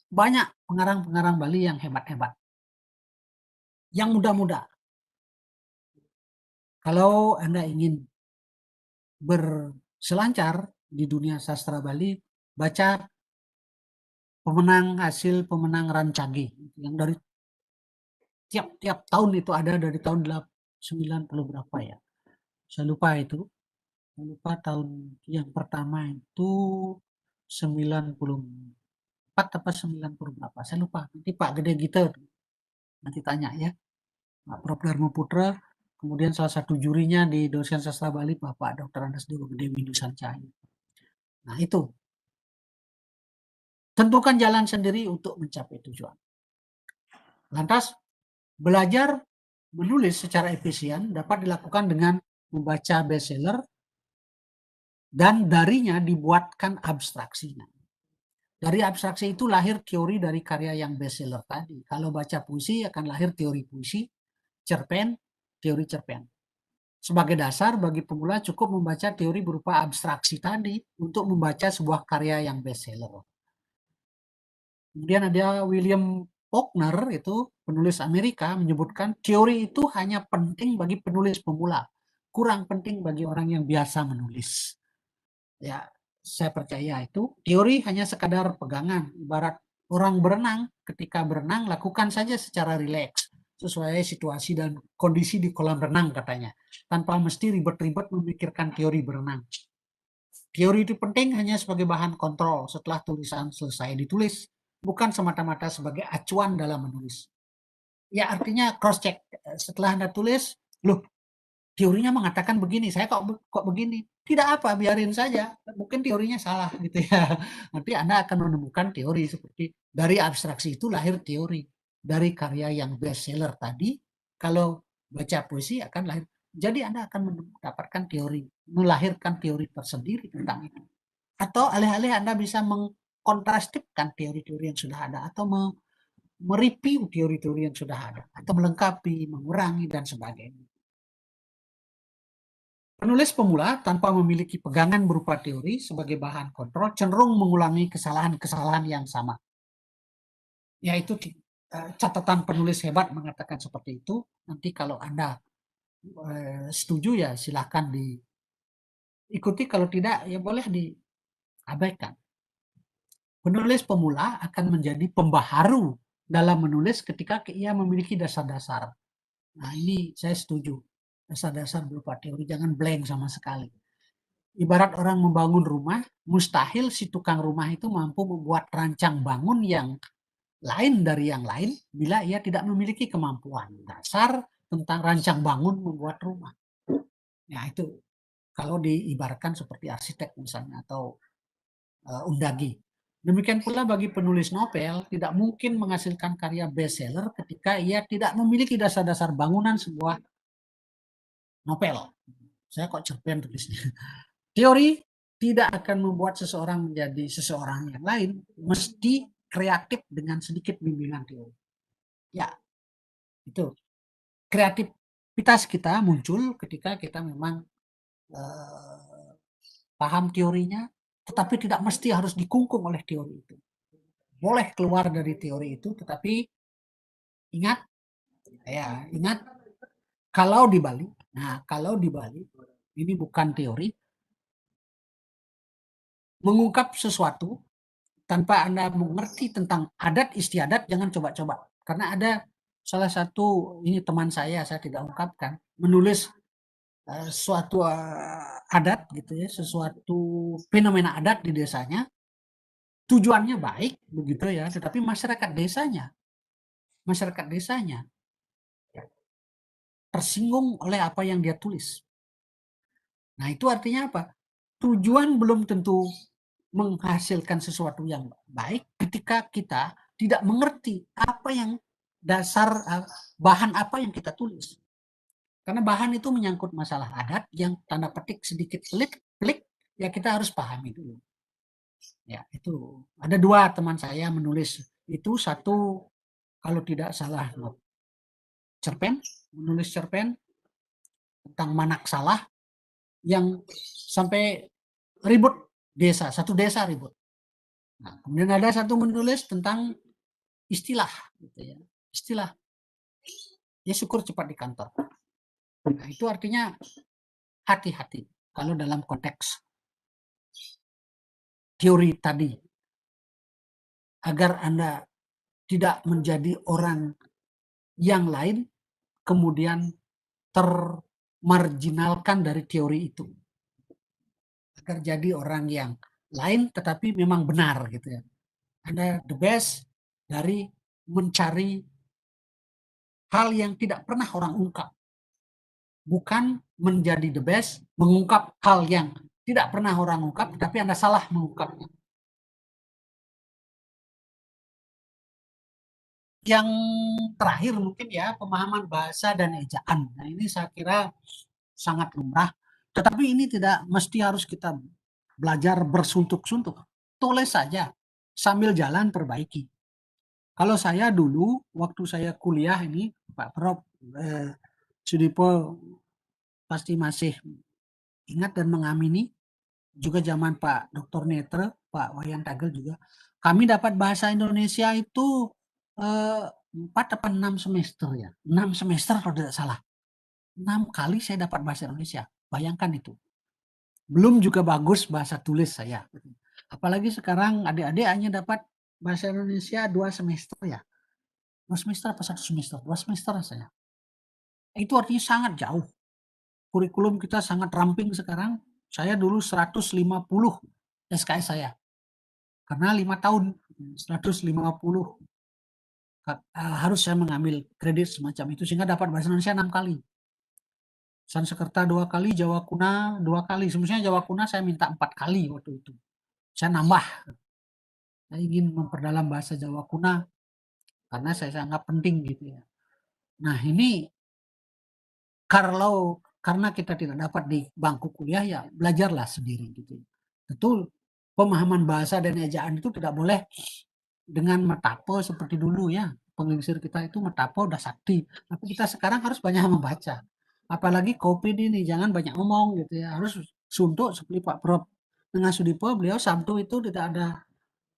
Banyak pengarang-pengarang Bali yang hebat-hebat. Yang muda-muda. Kalau Anda ingin berselancar di dunia sastra Bali, baca hasil pemenang Rancage yang dari tiap tahun itu ada dari tahun 90 berapa ya. Saya lupa itu. Saya lupa tahun yang pertama itu 94 apa 90 berapa. Saya lupa. Nanti Pak Gede Gita nanti tanya ya. Pak Prof Darmo Putra, kemudian salah satu jurinya di dosen sastra Bali Bapak Dr. Andes Dewa Gede Widusan Cahyo. Nah itu, tentukan jalan sendiri untuk mencapai tujuan. Lantas, belajar menulis secara efisien dapat dilakukan dengan membaca bestseller dan darinya dibuatkan abstraksinya. Dari abstraksi itu lahir teori dari karya yang bestseller tadi. Kalau baca puisi akan lahir teori puisi, cerpen, teori cerpen. Sebagai dasar bagi pemula cukup membaca teori berupa abstraksi tadi untuk membaca sebuah karya yang bestseller. Kemudian ada William Faulkner, itu penulis Amerika, menyebutkan teori itu hanya penting bagi penulis pemula, kurang penting bagi orang yang biasa menulis. Ya, saya percaya itu teori hanya sekadar pegangan, ibarat orang berenang. Ketika berenang lakukan saja secara rileks sesuai situasi dan kondisi di kolam renang katanya, tanpa mesti ribet-ribet memikirkan teori berenang. Teori itu penting hanya sebagai bahan kontrol setelah tulisan selesai ditulis, bukan semata-mata sebagai acuan dalam menulis. Ya artinya cross check. Setelah Anda tulis, loh teorinya mengatakan begini, saya kok begini. Tidak apa, biarin saja. Mungkin teorinya salah gitu ya. Nanti Anda akan menemukan teori seperti dari abstraksi itu lahir teori. Dari karya yang bestseller tadi, kalau baca puisi akan lahir. Jadi Anda akan mendapatkan teori, melahirkan teori tersendiri tentang itu. Atau alih-alih Anda bisa mengkontrastifkan teori-teori yang sudah ada atau mereview teori-teori yang sudah ada atau melengkapi, mengurangi dan sebagainya. Penulis pemula tanpa memiliki pegangan berupa teori sebagai bahan kontrol cenderung mengulangi kesalahan-kesalahan yang sama. Yaitu catatan penulis hebat mengatakan seperti itu. Nanti kalau Anda setuju ya silahkan diikuti, kalau tidak ya boleh diabaikan. Penulis pemula akan menjadi pembaharu dalam menulis ketika ia memiliki dasar-dasar. Nah ini saya setuju. Dasar-dasar berupa teori, jangan blank sama sekali. Ibarat orang membangun rumah, mustahil si tukang rumah itu mampu membuat rancang bangun yang lain dari yang lain bila ia tidak memiliki kemampuan dasar tentang rancang bangun membuat rumah. Ya itu kalau diibaratkan seperti arsitek misalnya atau undagi. Demikian pula bagi penulis novel, tidak mungkin menghasilkan karya bestseller ketika ia tidak memiliki dasar-dasar bangunan sebuah novel. Saya kok cerpen tulisnya. Teori tidak akan membuat seseorang menjadi seseorang yang lain, mesti kreatif dengan sedikit bimbingan teori. Ya, itu. Kreativitas kita muncul ketika kita memang paham teorinya, tetapi tidak mesti harus dikungkung oleh teori itu. Boleh keluar dari teori itu, tetapi ingat kalau di Bali, ini bukan teori, mengungkap sesuatu tanpa Anda mengerti tentang adat istiadat, jangan coba-coba. Karena ada salah satu, ini teman saya tidak ungkapkan, menulis suatu adat gitu ya, sesuatu fenomena adat di desanya, tujuannya baik begitu ya, tetapi masyarakat desanya ya, tersinggung oleh apa yang dia tulis. Nah, itu artinya apa? Tujuan belum tentu menghasilkan sesuatu yang baik ketika kita tidak mengerti apa yang dasar bahan apa yang kita tulis. Karena bahan itu menyangkut masalah adat yang tanda petik sedikit pelik, ya kita harus pahami dulu. Ya, itu. Ada 2 teman saya menulis itu, satu kalau tidak salah menulis cerpen tentang Manak Salah yang sampai ribut satu desa ribut. Nah, kemudian ada satu menulis tentang istilah, gitu ya. Istilah. Ya syukur cepat di kantor. Nah, itu artinya hati-hati kalau dalam konteks teori tadi, agar Anda tidak menjadi orang yang lain kemudian termarginalkan dari teori itu. Agar jadi orang yang lain tetapi memang benar gitu ya. Anda the best dari mencari hal yang tidak pernah orang ungkap. Bukan menjadi the best mengungkap hal yang tidak pernah orang ungkap tapi Anda salah mengungkapnya. Yang terakhir mungkin ya, pemahaman bahasa dan ejaan. Nah, ini saya kira sangat lumrah, tetapi ini tidak mesti harus kita belajar bersuntuk-suntuk. Tulis saja, sambil jalan perbaiki. Kalau saya dulu, waktu saya kuliah ini, Pak Prof. Sudipo pasti masih ingat dan mengamini, juga zaman Pak Dr. Netre, Pak Wayan Tagel juga, kami dapat bahasa Indonesia itu 4 atau 6 semester ya. 6 semester kalau tidak salah. 6 kali saya dapat bahasa Indonesia. Bayangkan itu. Belum juga bagus bahasa tulis saya. Apalagi sekarang adik-adik hanya dapat bahasa Indonesia 2 semester ya. 2 semester apa 1 semester? 2 semester saya. Itu artinya sangat jauh. Kurikulum kita sangat ramping sekarang. Saya dulu 150 SKS saya. Karena 5 tahun 150 harus saya mengambil kredit semacam itu sehingga dapat bahasa Indonesia 6 kali. Sanskerta 2 kali, Jawa Kuna 2 kali. Semestinya Jawa Kuna saya minta 4 kali waktu itu. Saya nambah. Saya ingin memperdalam bahasa Jawa Kuna karena saya anggap penting gitu ya. Nah, ini karena kita tidak dapat di bangku kuliah ya belajarlah sendiri gitu. Tentu pemahaman bahasa dan ejaan itu tidak boleh dengan metapo seperti dulu ya. Penglingsir kita itu metapo udah sakti. Tapi kita sekarang harus banyak membaca. Apalagi COVID ini, jangan banyak ngomong gitu ya. Harus suntuk seperti Pak Prof. Dengan Sudipo, beliau Sabtu itu tidak ada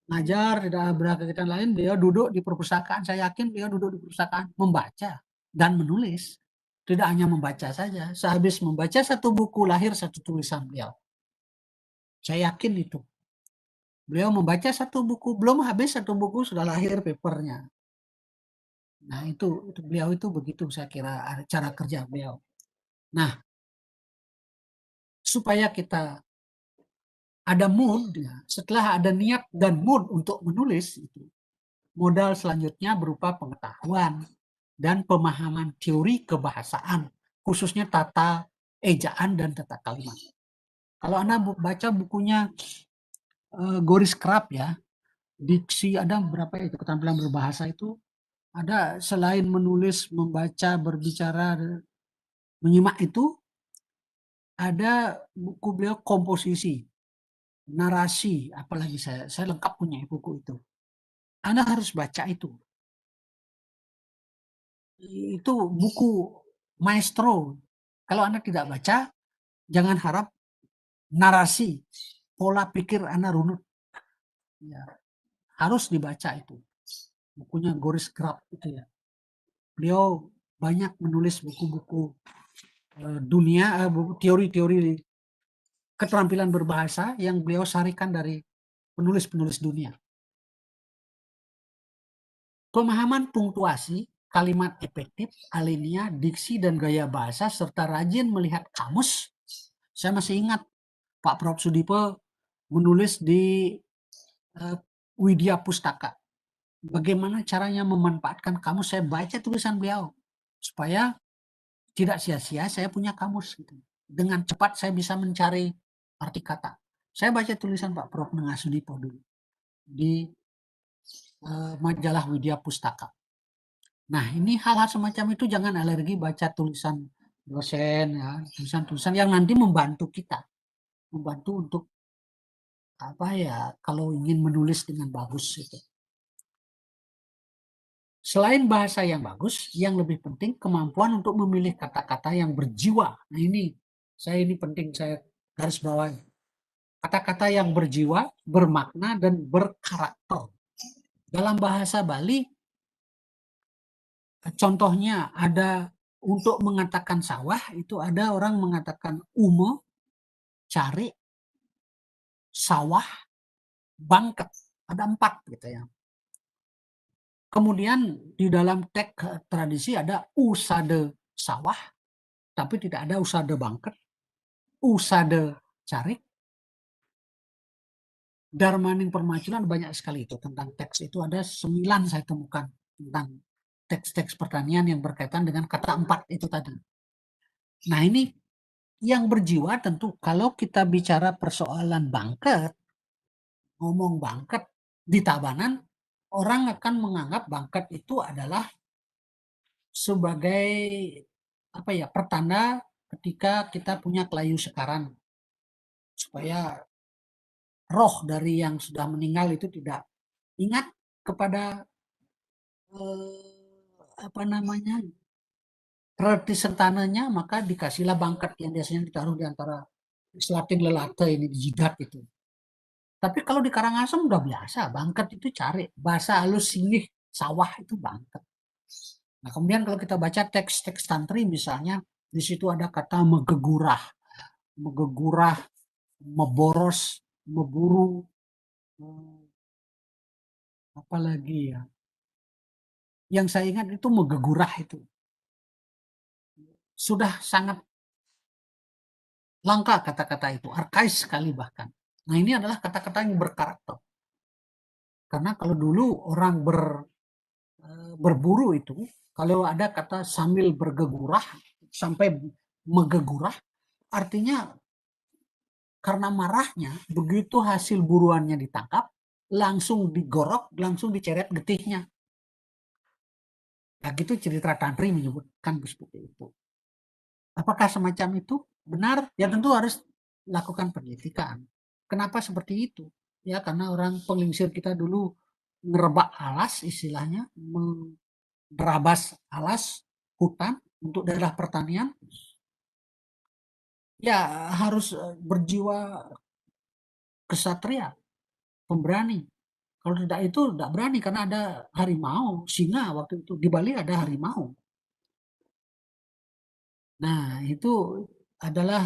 ngajar, tidak ada kegiatan lain. Beliau duduk di perpustakaan. Saya yakin beliau duduk di perpustakaan membaca dan menulis. Tidak hanya membaca saja. Sehabis membaca satu buku, lahir satu tulisan beliau. Saya yakin itu. Beliau membaca satu buku, belum habis satu buku sudah lahir papernya. Nah, itu beliau itu begitu saya kira cara kerja beliau. Nah, supaya kita ada mood, ya, setelah ada niat dan mood untuk menulis, itu, modal selanjutnya berupa pengetahuan dan pemahaman teori kebahasaan, khususnya tata ejaan dan tata kalimat. Kalau Anda baca bukunya Goris Krab ya, diksi ada berapa itu keterampilan berbahasa itu, ada selain menulis, membaca, berbicara, menyimak itu, ada buku beliau komposisi, narasi, apalagi saya lengkap punya buku itu. Anda harus baca itu. Itu buku maestro. Kalau Anda tidak baca, jangan harap narasi, pola pikir Anda runut. Ya, harus dibaca itu. Bukunya Goris Krab itu ya. Beliau banyak menulis buku-buku dunia, teori-teori keterampilan berbahasa yang beliau sarikan dari penulis-penulis dunia. Pemahaman punktuasi, kalimat efektif, alinea, diksi, dan gaya bahasa, serta rajin melihat kamus. Saya masih ingat Pak Prof. Sudipo menulis di Widya Pustaka. Bagaimana caranya memanfaatkan kamus, saya baca tulisan beliau. Supaya tidak sia-sia saya punya kamus. Gitu. dengan cepat saya bisa mencari arti kata. Saya baca tulisan Pak Prof. Nengah Sudipo dulu di majalah Widya Pustaka. Nah, ini hal-hal semacam itu jangan alergi baca tulisan dosen, ya, tulisan-tulisan yang nanti membantu kita, membantu untuk apa ya, kalau ingin menulis dengan bagus itu. Selain bahasa yang bagus, yang lebih penting kemampuan untuk memilih kata-kata yang berjiwa. Nah ini penting saya garis bawahi. Kata-kata yang berjiwa, bermakna, dan berkarakter. Dalam bahasa Bali, contohnya ada untuk mengatakan sawah, itu ada orang mengatakan ume, cari, sawah, bangket. Ada 4 gitu ya. Kemudian di dalam teks tradisi ada usade sawah, tapi tidak ada usade bangket, usade carik, Darmaning Permaculan, banyak sekali itu tentang teks. Itu ada 9 saya temukan tentang teks-teks pertanian yang berkaitan dengan kata 4 itu tadi. Nah ini yang berjiwa tentu kalau kita bicara persoalan bangket, ngomong bangket di Tabanan, orang akan menganggap bangket itu adalah sebagai apa ya, pertanda ketika kita punya kelayu sekaran, supaya roh dari yang sudah meninggal itu tidak ingat kepada apa namanya, reti sentananya, maka dikasihlah bangket yang biasanya ditaruh di antara selating lelate ini, di jidat itu. Tapi kalau di Karangasem udah biasa, bangket itu cari, bahasa halus singgih, sawah itu bangket. Nah kemudian kalau kita baca teks-teks tantri misalnya, di situ ada kata megegurah, meboros, memburu, apalagi ya. Yang saya ingat itu megegurah itu. Sudah sangat langka kata-kata itu, arkais sekali bahkan. Nah ini adalah kata-kata yang berkarakter. Karena kalau dulu orang berburu itu, kalau ada kata sambil bergegurah, sampai megegurah, artinya karena marahnya, begitu hasil buruannya ditangkap, langsung digorok, langsung diceret getihnya. Nah gitu cerita tantri menyebutkan seperti itu. Apakah semacam itu benar? Ya tentu harus lakukan penyelidikan. Kenapa seperti itu? Ya karena orang penglingsir kita dulu ngerebak alas, istilahnya merabas alas hutan untuk daerah pertanian. Ya harus berjiwa kesatria, pemberani. Kalau tidak itu tidak berani karena ada harimau, singa waktu itu di Bali ada harimau. Nah, itu adalah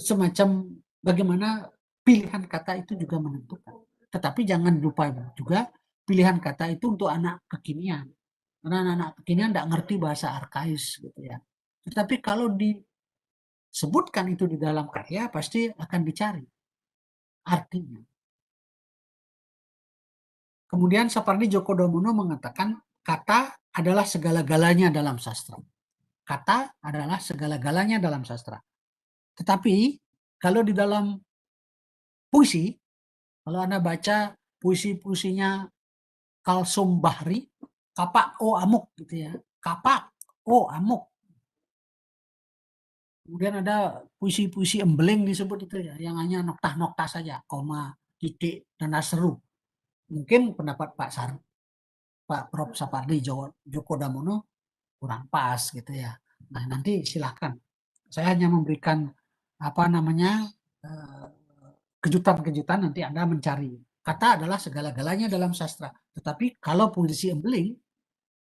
semacam bagaimana pilihan kata itu juga menentukan. Tetapi jangan lupa juga pilihan kata itu untuk anak kekinian. Karena anak-anak kekinian tidak ngerti bahasa arkais gitu ya. Tetapi kalau disebutkan itu di dalam karya pasti akan dicari artinya. Kemudian Sapardi Djoko Damono mengatakan kata adalah segala-galanya dalam sastra. Kata adalah segala-galanya dalam sastra. Tetapi kalau di dalam puisi, kalau Anda baca puisi-puisinya Kalsum Bahri, Kapak O Amuk gitu ya. Kapak O Amuk. Kemudian ada puisi-puisi embeleng disebut itu ya, yang hanya noktah-noktah saja, koma, titik, dan seru. Mungkin pendapat Pak Prof. Sapardi Djoko Damono kurang pas gitu ya. Nah nanti silahkan. Saya hanya memberikan apa namanya kejutan-kejutan, nanti Anda mencari. Kata adalah segala-galanya dalam sastra. Tetapi kalau puisi embeleng,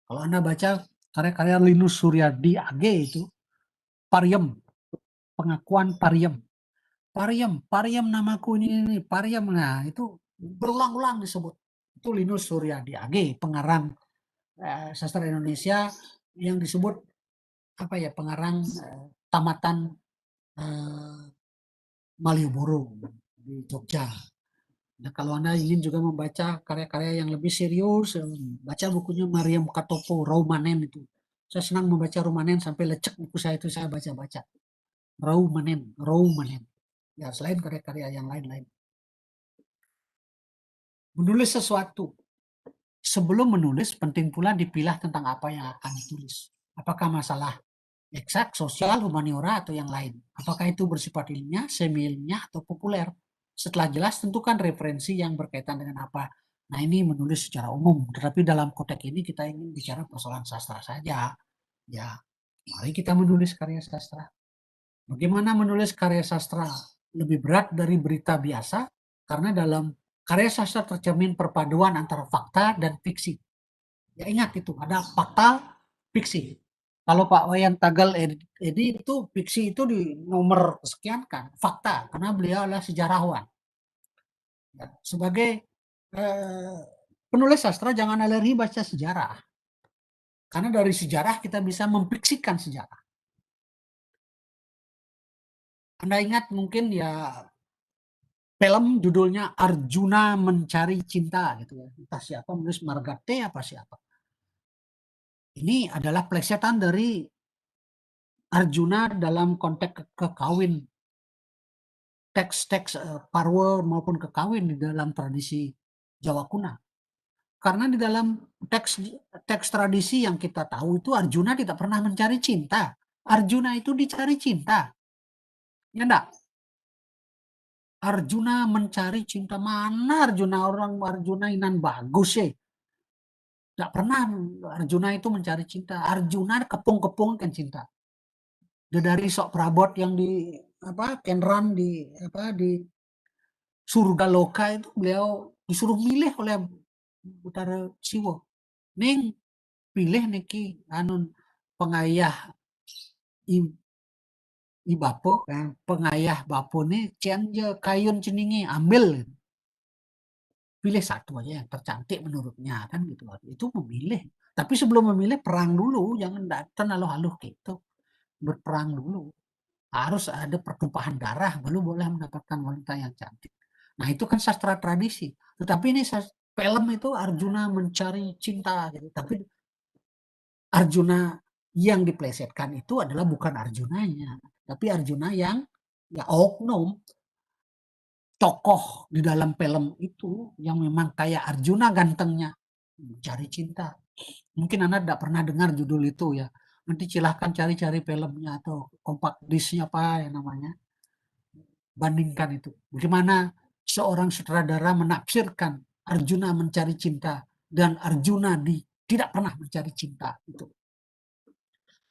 kalau Anda baca karya-karya Linus Suryadi AG itu, Pariem, pengakuan Pariem. Pariem namaku ini, Pariem. Nah itu berulang-ulang disebut. Itu Linus Suryadi AG, pengarang sastra Indonesia yang disebut apa ya, pengarang tamatan Malioboro di Jogja. Nah, kalau Anda ingin juga membaca karya-karya yang lebih serius, baca bukunya Mariam Katopo, Raumanen itu. Saya senang membaca Raumanen sampai lecek buku saya itu, saya baca-baca. Roumanen. Ya, selain karya-karya yang lain-lain. Menulis sesuatu. Sebelum menulis, penting pula dipilah tentang apa yang akan ditulis. Apakah masalah eksak, sosial, humaniora, atau yang lain. Apakah itu bersifat ilmiah, semi-ilmiah, atau populer. Setelah jelas, tentukan referensi yang berkaitan dengan apa. Nah, ini menulis secara umum. Tetapi dalam konteks ini kita ingin bicara persoalan sastra saja. Ya, mari kita menulis karya sastra. Bagaimana menulis karya sastra? Lebih berat dari berita biasa, karena dalam karya sastra tercermin perpaduan antara fakta dan fiksi. Ya ingat itu, ada fakta, fiksi. Kalau Pak Wayan Tagal Edi itu fiksi itu di nomor sekian kan, fakta, karena beliau adalah sejarawan. Ya, sebagai penulis sastra jangan alergi baca sejarah. Karena dari sejarah kita bisa memfiksikan sejarah. Anda ingat mungkin ya film judulnya Arjuna Mencari Cinta gitu ya. Entah siapa menulis Margate apa siapa. Ini adalah plesetan dari Arjuna dalam konteks kekawin. Teks-teks parwe maupun kekawin di dalam tradisi Jawa kuno. Karena di dalam teks tradisi yang kita tahu itu Arjuna tidak pernah mencari cinta. Arjuna itu dicari cinta. Ya enggak? Arjuna mencari cinta. Mana Arjuna? Orang Arjuna inan bagus ya. Tidak pernah Arjuna itu mencari cinta. Arjuna kepung-kepung kan cinta. Dari sok perabot yang di Kenran di surga loka itu beliau disuruh milih oleh Utara Siwo. Ning pilih niki anun pengayah ibapo kan pengayah bapo nih cian kayun ceningi ambil. Pilih satu aja yang tercantik menurutnya kan gitu. Itu memilih. Tapi sebelum memilih perang dulu, jangan datang haluh-haluh gitu. Berperang dulu. Harus ada pertumpahan darah baru boleh mendapatkan wanita yang cantik. Nah, itu kan sastra tradisi. Tetapi ini film itu Arjuna mencari cinta gitu. Tapi Arjuna yang diplesetkan itu adalah bukan Arjunanya, tapi Arjuna yang ya oknum tokoh di dalam film itu yang memang kayak Arjuna gantengnya mencari cinta. Mungkin Anda tidak pernah dengar judul itu ya. Nanti silahkan cari-cari filmnya atau kompak disknya apa yang namanya. Bandingkan itu. Bagaimana seorang sutradara menafsirkan Arjuna mencari cinta dan Arjuna tidak pernah mencari cinta itu.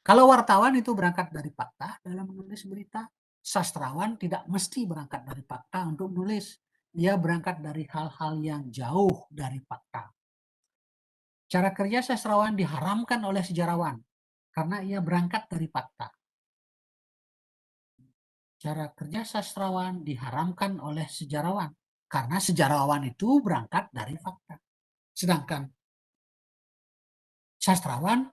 Kalau wartawan itu berangkat dari fakta dalam menulis berita, sastrawan tidak mesti berangkat dari fakta untuk menulis. Dia berangkat dari hal-hal yang jauh dari fakta. Cara kerja sastrawan diharamkan oleh sejarawan karena ia berangkat dari fakta. Cara kerja sastrawan diharamkan oleh sejarawan karena sejarawan itu berangkat dari fakta. Sedangkan sastrawan,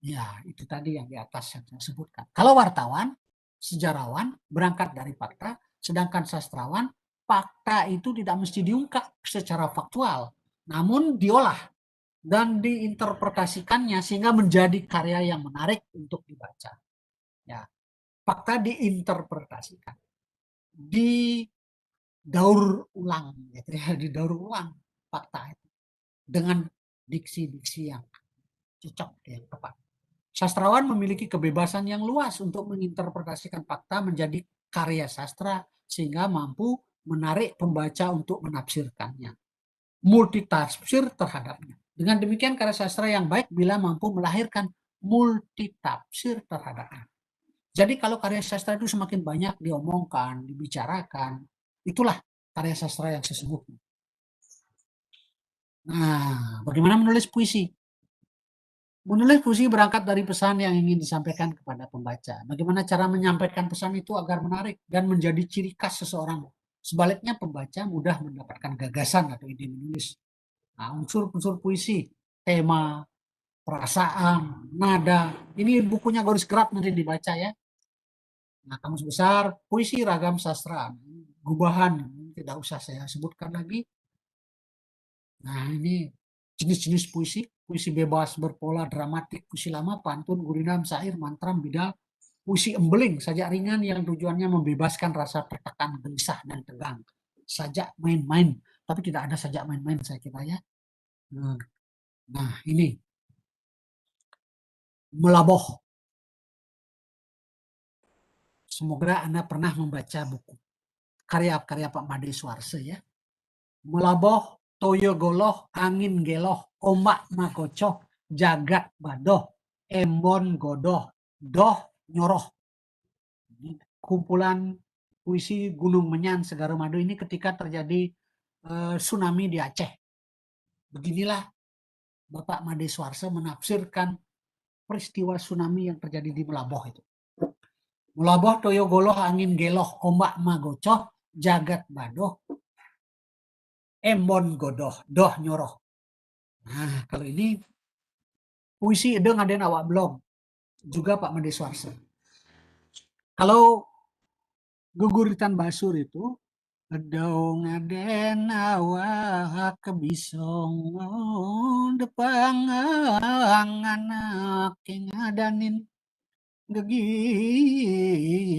ya itu tadi yang di atas yang saya sebutkan. Kalau wartawan, sejarawan berangkat dari fakta, sedangkan sastrawan, fakta itu tidak mesti diungkap secara faktual, namun diolah dan diinterpretasikannya sehingga menjadi karya yang menarik untuk dibaca. Ya, fakta diinterpretasikan, didaur ulang, gitu ya, didaur ulang fakta itu dengan diksi-diksi yang cocok, yang tepat. Sastrawan memiliki kebebasan yang luas untuk menginterpretasikan fakta menjadi karya sastra sehingga mampu menarik pembaca untuk menafsirkannya. Multitafsir terhadapnya. Dengan demikian karya sastra yang baik bila mampu melahirkan multitafsir terhadapnya. Jadi kalau karya sastra itu semakin banyak diomongkan, dibicarakan, itulah karya sastra yang sesungguhnya. Nah, bagaimana menulis puisi? Menulis puisi berangkat dari pesan yang ingin disampaikan kepada pembaca. Bagaimana cara menyampaikan pesan itu agar menarik dan menjadi ciri khas seseorang. Sebaliknya pembaca mudah mendapatkan gagasan atau ide menulis. Nah, unsur-unsur puisi, tema, perasaan, nada. Ini bukunya garis gerak nanti dibaca ya. Nah, kamus besar puisi ragam sastra. Gubahan, tidak usah saya sebutkan lagi. Nah, ini jenis-jenis puisi bebas berpola dramatik, puisi lama, pantun, gurinam, syair, mantram, bidal, puisi embeling, sajak ringan yang tujuannya membebaskan rasa tertekan, gelisah, dan tegang. Sajak main-main, tapi tidak ada sajak main-main saya kira ya. Nah ini, Melaboh. Semoga Anda pernah membaca buku karya-karya Pak Made Suarse ya. Melaboh, toyo goloh, angin geloh, ombak makocoh, jagat badoh, embon godoh, doh nyoroh. Ini kumpulan puisi Gunung Menyan Segara Madu ini ketika terjadi tsunami di Aceh. Beginilah Bapak Made Suarse menafsirkan peristiwa tsunami yang terjadi di Melaboh itu. Melaboh toyo goloh angin geloh ombak magocoh jagat badoh embon godoh doh nyoroh. Nah kalau ini puisi Edeng Aden Awak Belum juga Pak Made Suarse. Kalau Guguritan Basur itu Edong Aden Awak Kebisong Depang anak ngadanin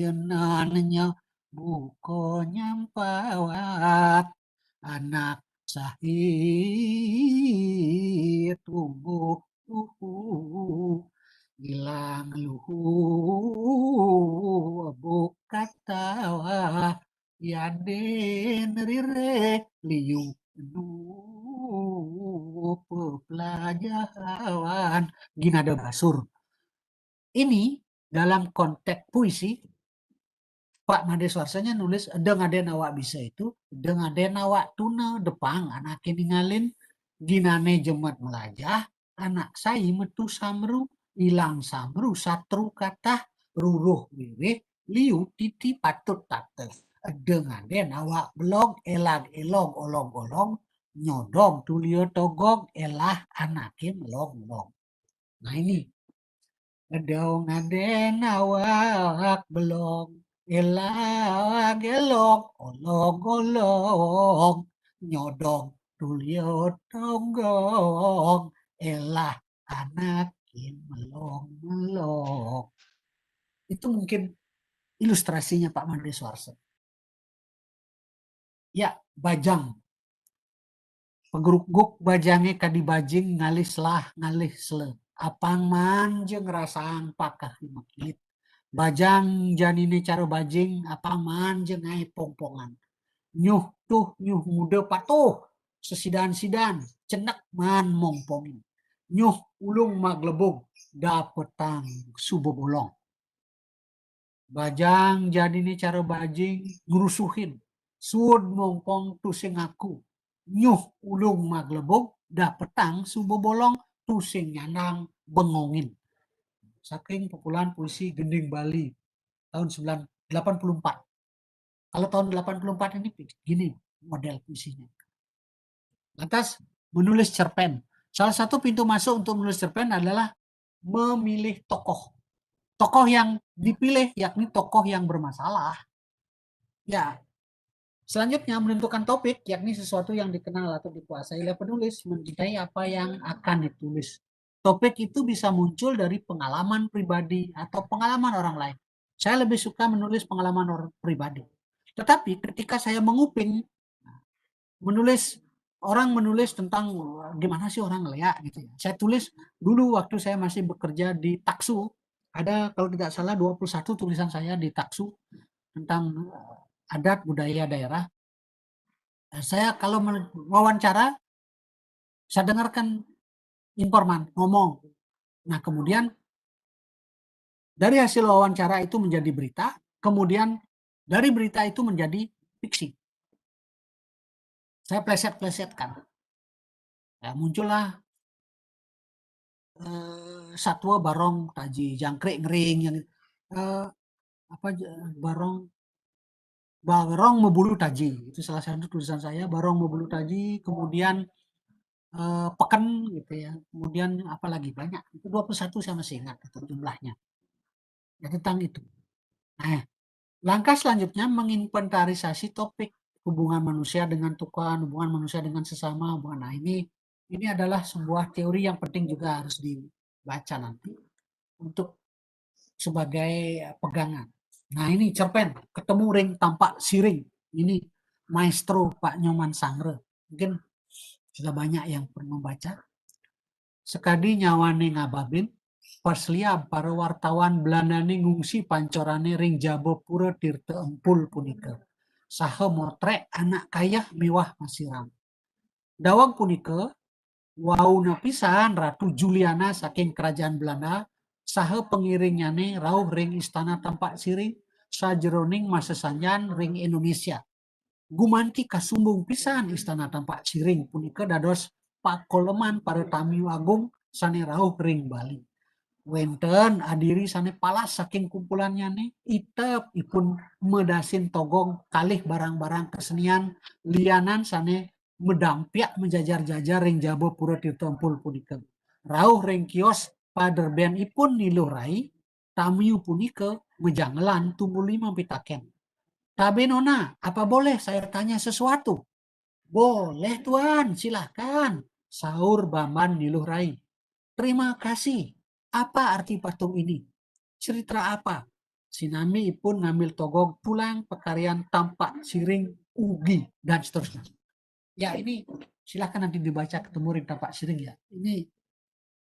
geginannya buko nyampawat anak sahih tumbuh hilang luhu bukatawa yaden rire liu nu pelajaran Ginada Basur. Ini dalam konteks puisi Pak Made Suarsanya nulis Edeng Aden Awak bisa itu Edeng Aden Awak tuna depang anak ninggalin ginane jemet melajah anak saya metu samru ilang samru satru kata ruruh wiwih liu titi patut tate Edeng Aden Awak belong elag elong olong olong nyodong tulio togong elah anakin melong melong. Nah ini Edong Aden Awak belong elah gelong olong olong nyodong tulio tonggong elah anakin melong melong. Itu mungkin ilustrasinya Pak Made Suarse. Ya, bajang. Pegeruk-guk bajange kadibajing ngalis lah ngalih sele. Apang manjeng rasang pakah makit. Bajang janine cara bajing apang manjeng ai pongpongan. Nyuh tuh nyuh muda patuh sesidan-sidan cenek man mongpongin. Nyuh ulung maglebung dapetang subobolong. Bajang janine cara bajing ngurusuhin. Sud mongpong tusing aku. Nyuh ulung maglebung dapetang subobolong tusing nyanang bengongin. Saking populan puisi Gending Bali tahun 1984. Kalau tahun 84 ini gini model puisinya. Lantas menulis cerpen. Salah satu pintu masuk untuk menulis cerpen adalah memilih tokoh. Tokoh yang dipilih yakni tokoh yang bermasalah. Ya, selanjutnya menentukan topik yakni sesuatu yang dikenal atau dikuasai oleh penulis mencintai apa yang akan ditulis. Topik itu bisa muncul dari pengalaman pribadi atau pengalaman orang lain. Saya lebih suka menulis pengalaman orang pribadi. Tetapi ketika saya menguping, orang menulis tentang gimana sih orang ngeliat gitu ya. Saya tulis dulu waktu saya masih bekerja di Taksu, ada kalau tidak salah 21 tulisan saya di Taksu tentang adat budaya daerah. Saya kalau wawancara, saya dengarkan informan ngomong. Nah kemudian dari hasil wawancara itu menjadi berita, kemudian dari berita itu menjadi fiksi. Saya pleset-plesetkan. Ya, muncullah satwa barong taji jangkrik ngering yang barong membulu taji. Itu salah satu tulisan saya, barong membulu taji, kemudian peken gitu ya. Kemudian apalagi banyak. Itu 21 saya masih ingat itu jumlahnya. Ya tentang itu. Nah, langkah selanjutnya menginventarisasi topik hubungan manusia dengan Tuhan, hubungan manusia dengan sesama, hubungan. Nah, ini adalah sebuah teori yang penting juga harus dibaca nanti untuk sebagai pegangan. Nah ini cerpen, ketemu ring tampak siring. Ini maestro Pak Nyoman Sangre. Mungkin sudah banyak yang pernah membaca. Sekadi nyawane ngababin, pas liab para wartawan Belandane ngungsi pancorane ring Jabapura Tirta Empul punika. Saha motrek anak kaya mewah masiram. Dawang punika, wauna pisan Ratu Juliana saking kerajaan Belanda, saha pengiringane rauh ring istana tampak siring, sajeroning masa sanjan ring Indonesia. Gumanti kasumbung pisan istana tampak siring punika dados pakoleman para tamu agung sane rauh ring Bali. Wenten adiri sane palas saking kumpulannya nih itep ipun medasin togong kalih barang-barang kesenian lianan sane medampiak menjajar-jajar ring Jabapura Tirta Empul punika. Rauh ring kios paderben ipun niluh rai tamu punika mejanggelan tumuli mampitaken. Tabe Nona, apa boleh saya tanya sesuatu? Boleh Tuan, silahkan. Sahur Baman Niluh Rai. Terima kasih. Apa arti patung ini? Cerita apa? Sinami pun ngambil togong pulang pekaryan tampak siring ugi dan seterusnya. Ya ini silahkan nanti dibaca ketemu ring tampak siring ya. Ini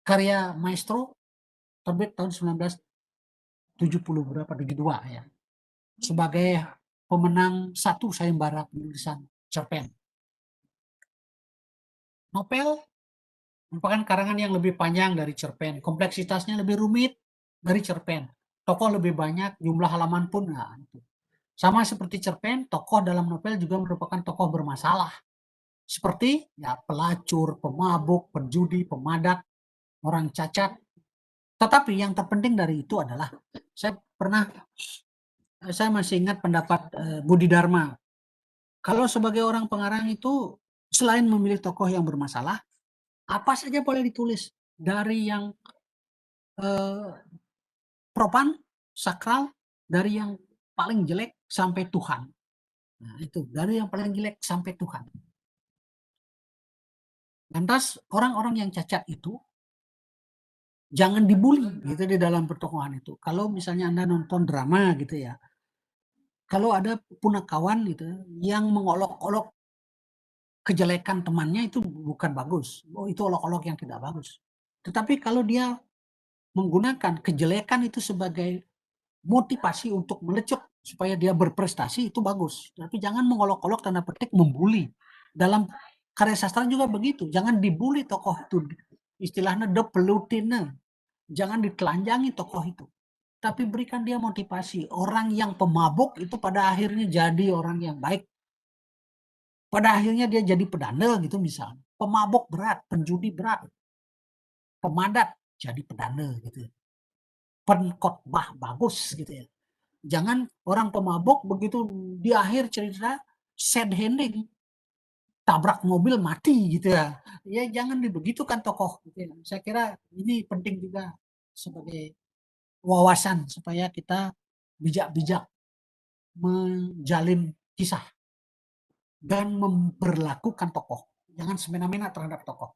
karya maestro terbit tahun 1970 berapa 72 ya. Sebagai pemenang satu sayembara penulisan cerpen. Novel merupakan karangan yang lebih panjang dari cerpen, kompleksitasnya lebih rumit dari cerpen. Tokoh lebih banyak, jumlah halaman pun nah, sama seperti cerpen, tokoh dalam novel juga merupakan tokoh bermasalah. Seperti ya pelacur, pemabuk, penjudi, pemadat, orang cacat. Tetapi yang terpenting dari itu adalah saya masih ingat pendapat Budi Dharma. Kalau sebagai orang pengarang itu selain memilih tokoh yang bermasalah, apa saja boleh ditulis dari yang profan, sakral, dari yang paling jelek sampai Tuhan. Nah, itu dari yang paling jelek sampai Tuhan. Lantas orang-orang yang cacat itu jangan dibully gitu di dalam pertokohan itu. Kalau misalnya Anda nonton drama gitu ya, kalau ada punakawan gitu yang mengolok-olok kejelekan temannya itu bukan bagus. Oh, itu olok-olok yang tidak bagus. Tetapi kalau dia menggunakan kejelekan itu sebagai motivasi untuk melecut supaya dia berprestasi itu bagus. Tapi jangan mengolok-olok tanda petik membuli. Dalam karya sastra juga begitu. Jangan dibully tokoh itu. Istilahnya depelutine. Jangan ditelanjangi tokoh itu. Tapi berikan dia motivasi. Orang yang pemabuk itu pada akhirnya jadi orang yang baik. Pada akhirnya dia jadi pedanda gitu misalnya. Pemabuk berat, penjudi berat. Pemadat jadi pedanda gitu. Penkhotbah bagus gitu ya. Jangan orang pemabuk begitu di akhir cerita sad ending, tabrak mobil mati gitu ya. Ya jangan dibegitukan tokoh gitu ya. Saya kira ini penting juga sebagai wawasan supaya kita bijak-bijak menjalin kisah dan memperlakukan tokoh. Jangan semena-mena terhadap tokoh.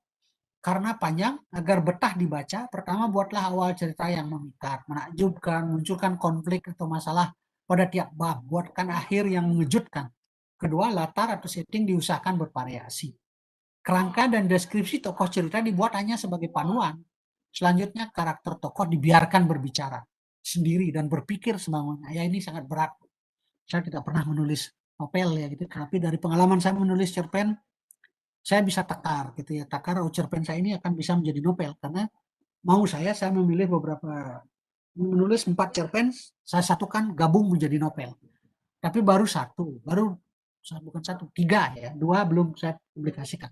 Karena panjang, agar betah dibaca, pertama buatlah awal cerita yang memikat, menakjubkan, munculkan konflik atau masalah pada tiap bab, buatkan akhir yang mengejutkan. Kedua, latar atau setting diusahakan bervariasi. Kerangka dan deskripsi tokoh cerita dibuat hanya sebagai panuan. Selanjutnya, karakter tokoh dibiarkan berbicara sendiri dan berpikir semaunya. Ya ini sangat berat. Saya tidak pernah menulis novel ya gitu, tapi dari pengalaman saya menulis cerpen, saya bisa takar gitu ya, takar cerpen saya ini akan bisa menjadi novel karena mau saya memilih menulis 4 cerpen, saya satukan gabung menjadi novel. Tapi baru bukan 3 ya, 2 belum saya publikasikan.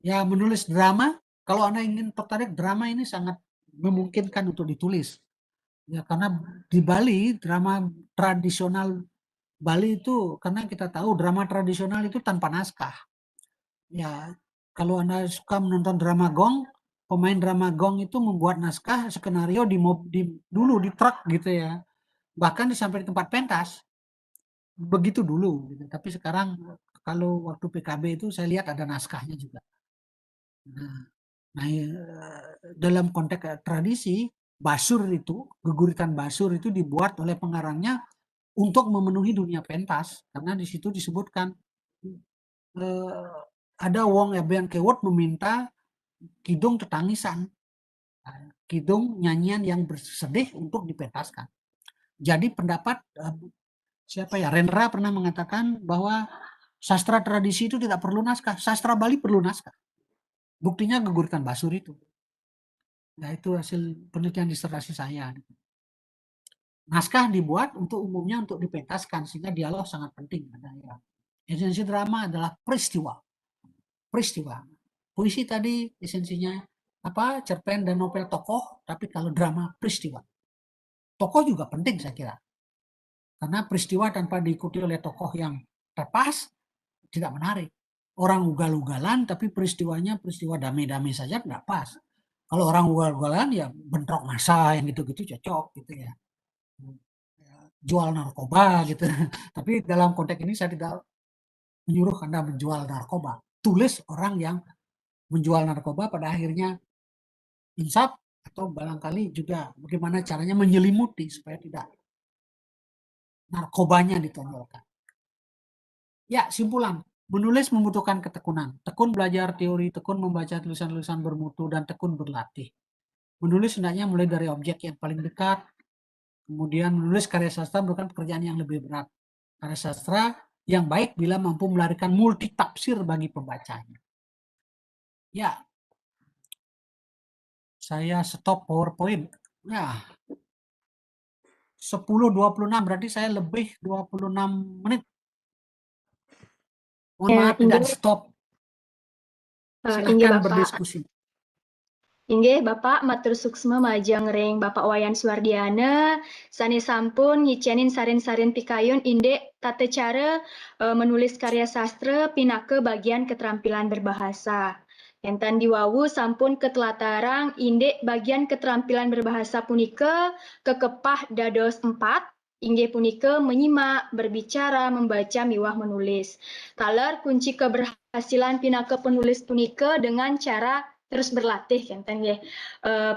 Ya menulis drama, kalau Anda ingin tertarik drama ini sangat memungkinkan untuk ditulis. Ya karena di Bali drama tradisional Bali itu karena kita tahu drama tradisional itu tanpa naskah. Ya, kalau Anda suka menonton drama Gong, pemain drama Gong itu membuat naskah skenario dulu di truk gitu ya. Bahkan sampai di tempat pentas. Begitu dulu gitu. Tapi sekarang kalau waktu PKB itu saya lihat ada naskahnya juga. Nah, dalam konteks tradisi, basur itu, geguritan basur itu dibuat oleh pengarangnya untuk memenuhi dunia pentas, karena di situ disebutkan ada wong yang kewot meminta kidung tetangisan, kidung nyanyian yang bersedih untuk dipentaskan. Jadi pendapat siapa ya, Rendra pernah mengatakan bahwa sastra tradisi itu tidak perlu naskah, sastra Bali perlu naskah. Buktinya geguritan basur itu. Nah, itu hasil penelitian disertasi saya. Naskah dibuat umumnya untuk dipentaskan, sehingga dialog sangat penting. Esensi drama adalah peristiwa. Puisi tadi esensinya apa, cerpen dan novel tokoh, tapi kalau drama peristiwa. Tokoh juga penting saya kira. Karena peristiwa tanpa diikuti oleh tokoh yang tepas tidak menarik. Orang ugal-ugalan tapi peristiwanya peristiwa damai-damai saja nggak pas. Kalau orang ugal-ugalan ya bentrok massa yang gitu-gitu cocok gitu ya. Jual narkoba gitu. Tapi dalam konteks ini saya tidak menyuruh Anda menjual narkoba. Tulis orang yang menjual narkoba pada akhirnya insaf, atau barangkali juga bagaimana caranya menyelimuti supaya tidak narkobanya ditonjolkan. Ya, simpulan. Menulis membutuhkan ketekunan. Tekun belajar teori, tekun membaca tulisan-tulisan bermutu, dan tekun berlatih. Menulis hendaknya mulai dari objek yang paling dekat, kemudian menulis karya sastra merupakan pekerjaan yang lebih berat. Karya sastra yang baik bila mampu melahirkan multi tafsir bagi pembacanya. Ya, saya stop PowerPoint. Ya, 10.26 berarti saya lebih 26 menit. Mohon Ya, maaf tidak inggih, di stop. inggih Silahkan Bapak. berdiskusi. Inggih Bapak matur suksma majang ring Bapak Wayan Suwardiana sani sampun ngicenin sarin-sarin pikayun indek tata cara menulis karya sastra pinake bagian keterampilan berbahasa. Enten diwawu sampun ketelatarang indek bagian keterampilan berbahasa punika kekepah dados 4. Inggih punika menyimak, berbicara, membaca, miwah menulis. Taler kunci keberhasilan pinake penulis punika dengan cara terus berlatih kenten ya.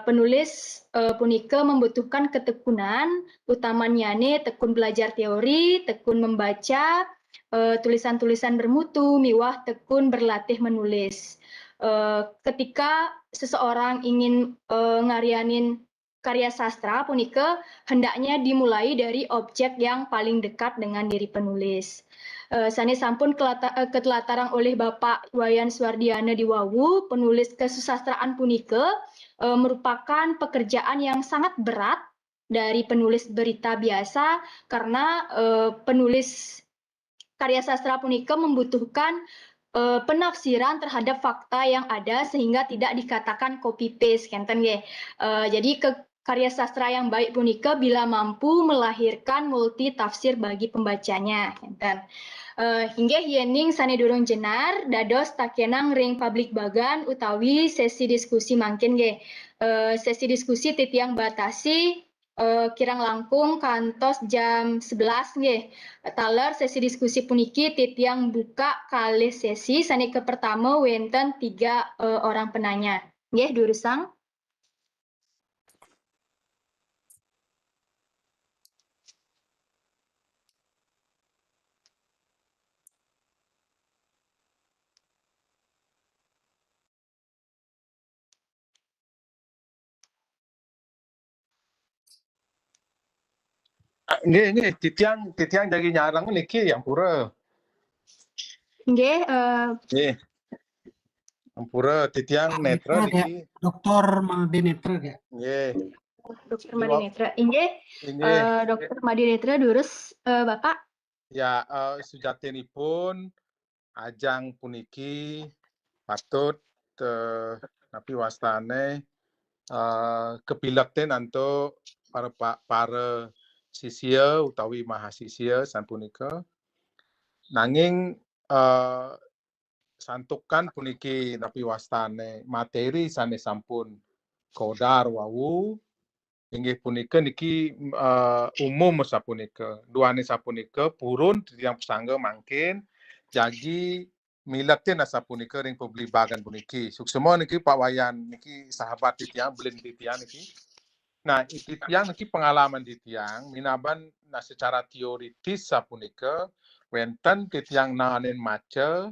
Penulis punika membutuhkan ketekunan, utamanya tekun belajar teori, tekun membaca, tulisan-tulisan bermutu, miwah tekun berlatih menulis. Ketika seseorang ingin ngarianin karya sastra punika hendaknya dimulai dari objek yang paling dekat dengan diri penulis. Sani sampun ketelatarang oleh Bapak Wayan Suwardiana di Wawu, penulis kesusastraan punika merupakan pekerjaan yang sangat berat dari penulis berita biasa karena penulis karya sastra punika membutuhkan penafsiran terhadap fakta yang ada sehingga tidak dikatakan copy paste kenten nggih. Jadi karya sastra yang baik punika bila mampu melahirkan multi tafsir bagi pembacanya kenten. Hingga yening sane durung jenar dados takenang ring publik bagan utawi sesi diskusi mangkin nggih. Sesi diskusi titiang batasi kirang langkung kantos jam 11 nggih. Taler sesi diskusi puniki titiang buka kalih sesi sani ke pertama wenten 3 orang penanya. Nggih durusang. Nggih, titiang dari Nyarang niki yang pura. Nggih, Nggih. Ampura titiang netra niki. Dr. Made Netra ya. Nggih. Dr. Made Netra. Inggih, Dr. Made Netra durus Bapak. Ya, sujatinipun ajang puniki patut napi wastane kebilakten anto para sisya utawi mahasiswa sapunika. Nanging santukan puniki napi wastane materi sane sampun kodar wawu inggih punika niki umum sapunika duane sapunika purun tiyang pesangga mangkin jagi milatin asa punika ring publik bagan puniki. Suksema niki Pak Wayan niki sahabat titiang belin titiang niki. Nah, titiang niki pengalaman titiang minaban nah secara teoritis sapunika wenten titiang nanen maca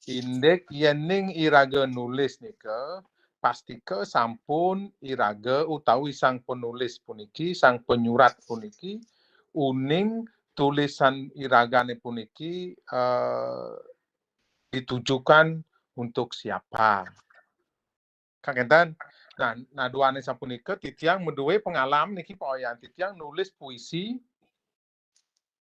indek yening iraga nulis nika pastika sampun iraga utawi sang penulis puniki sang penyurat puniki uning tulisan iragane puniki ditujukan untuk siapa. Kakenten. Nah duane sapunika titiang menduwe pengalaman niki Pak Oyan titiang nulis puisi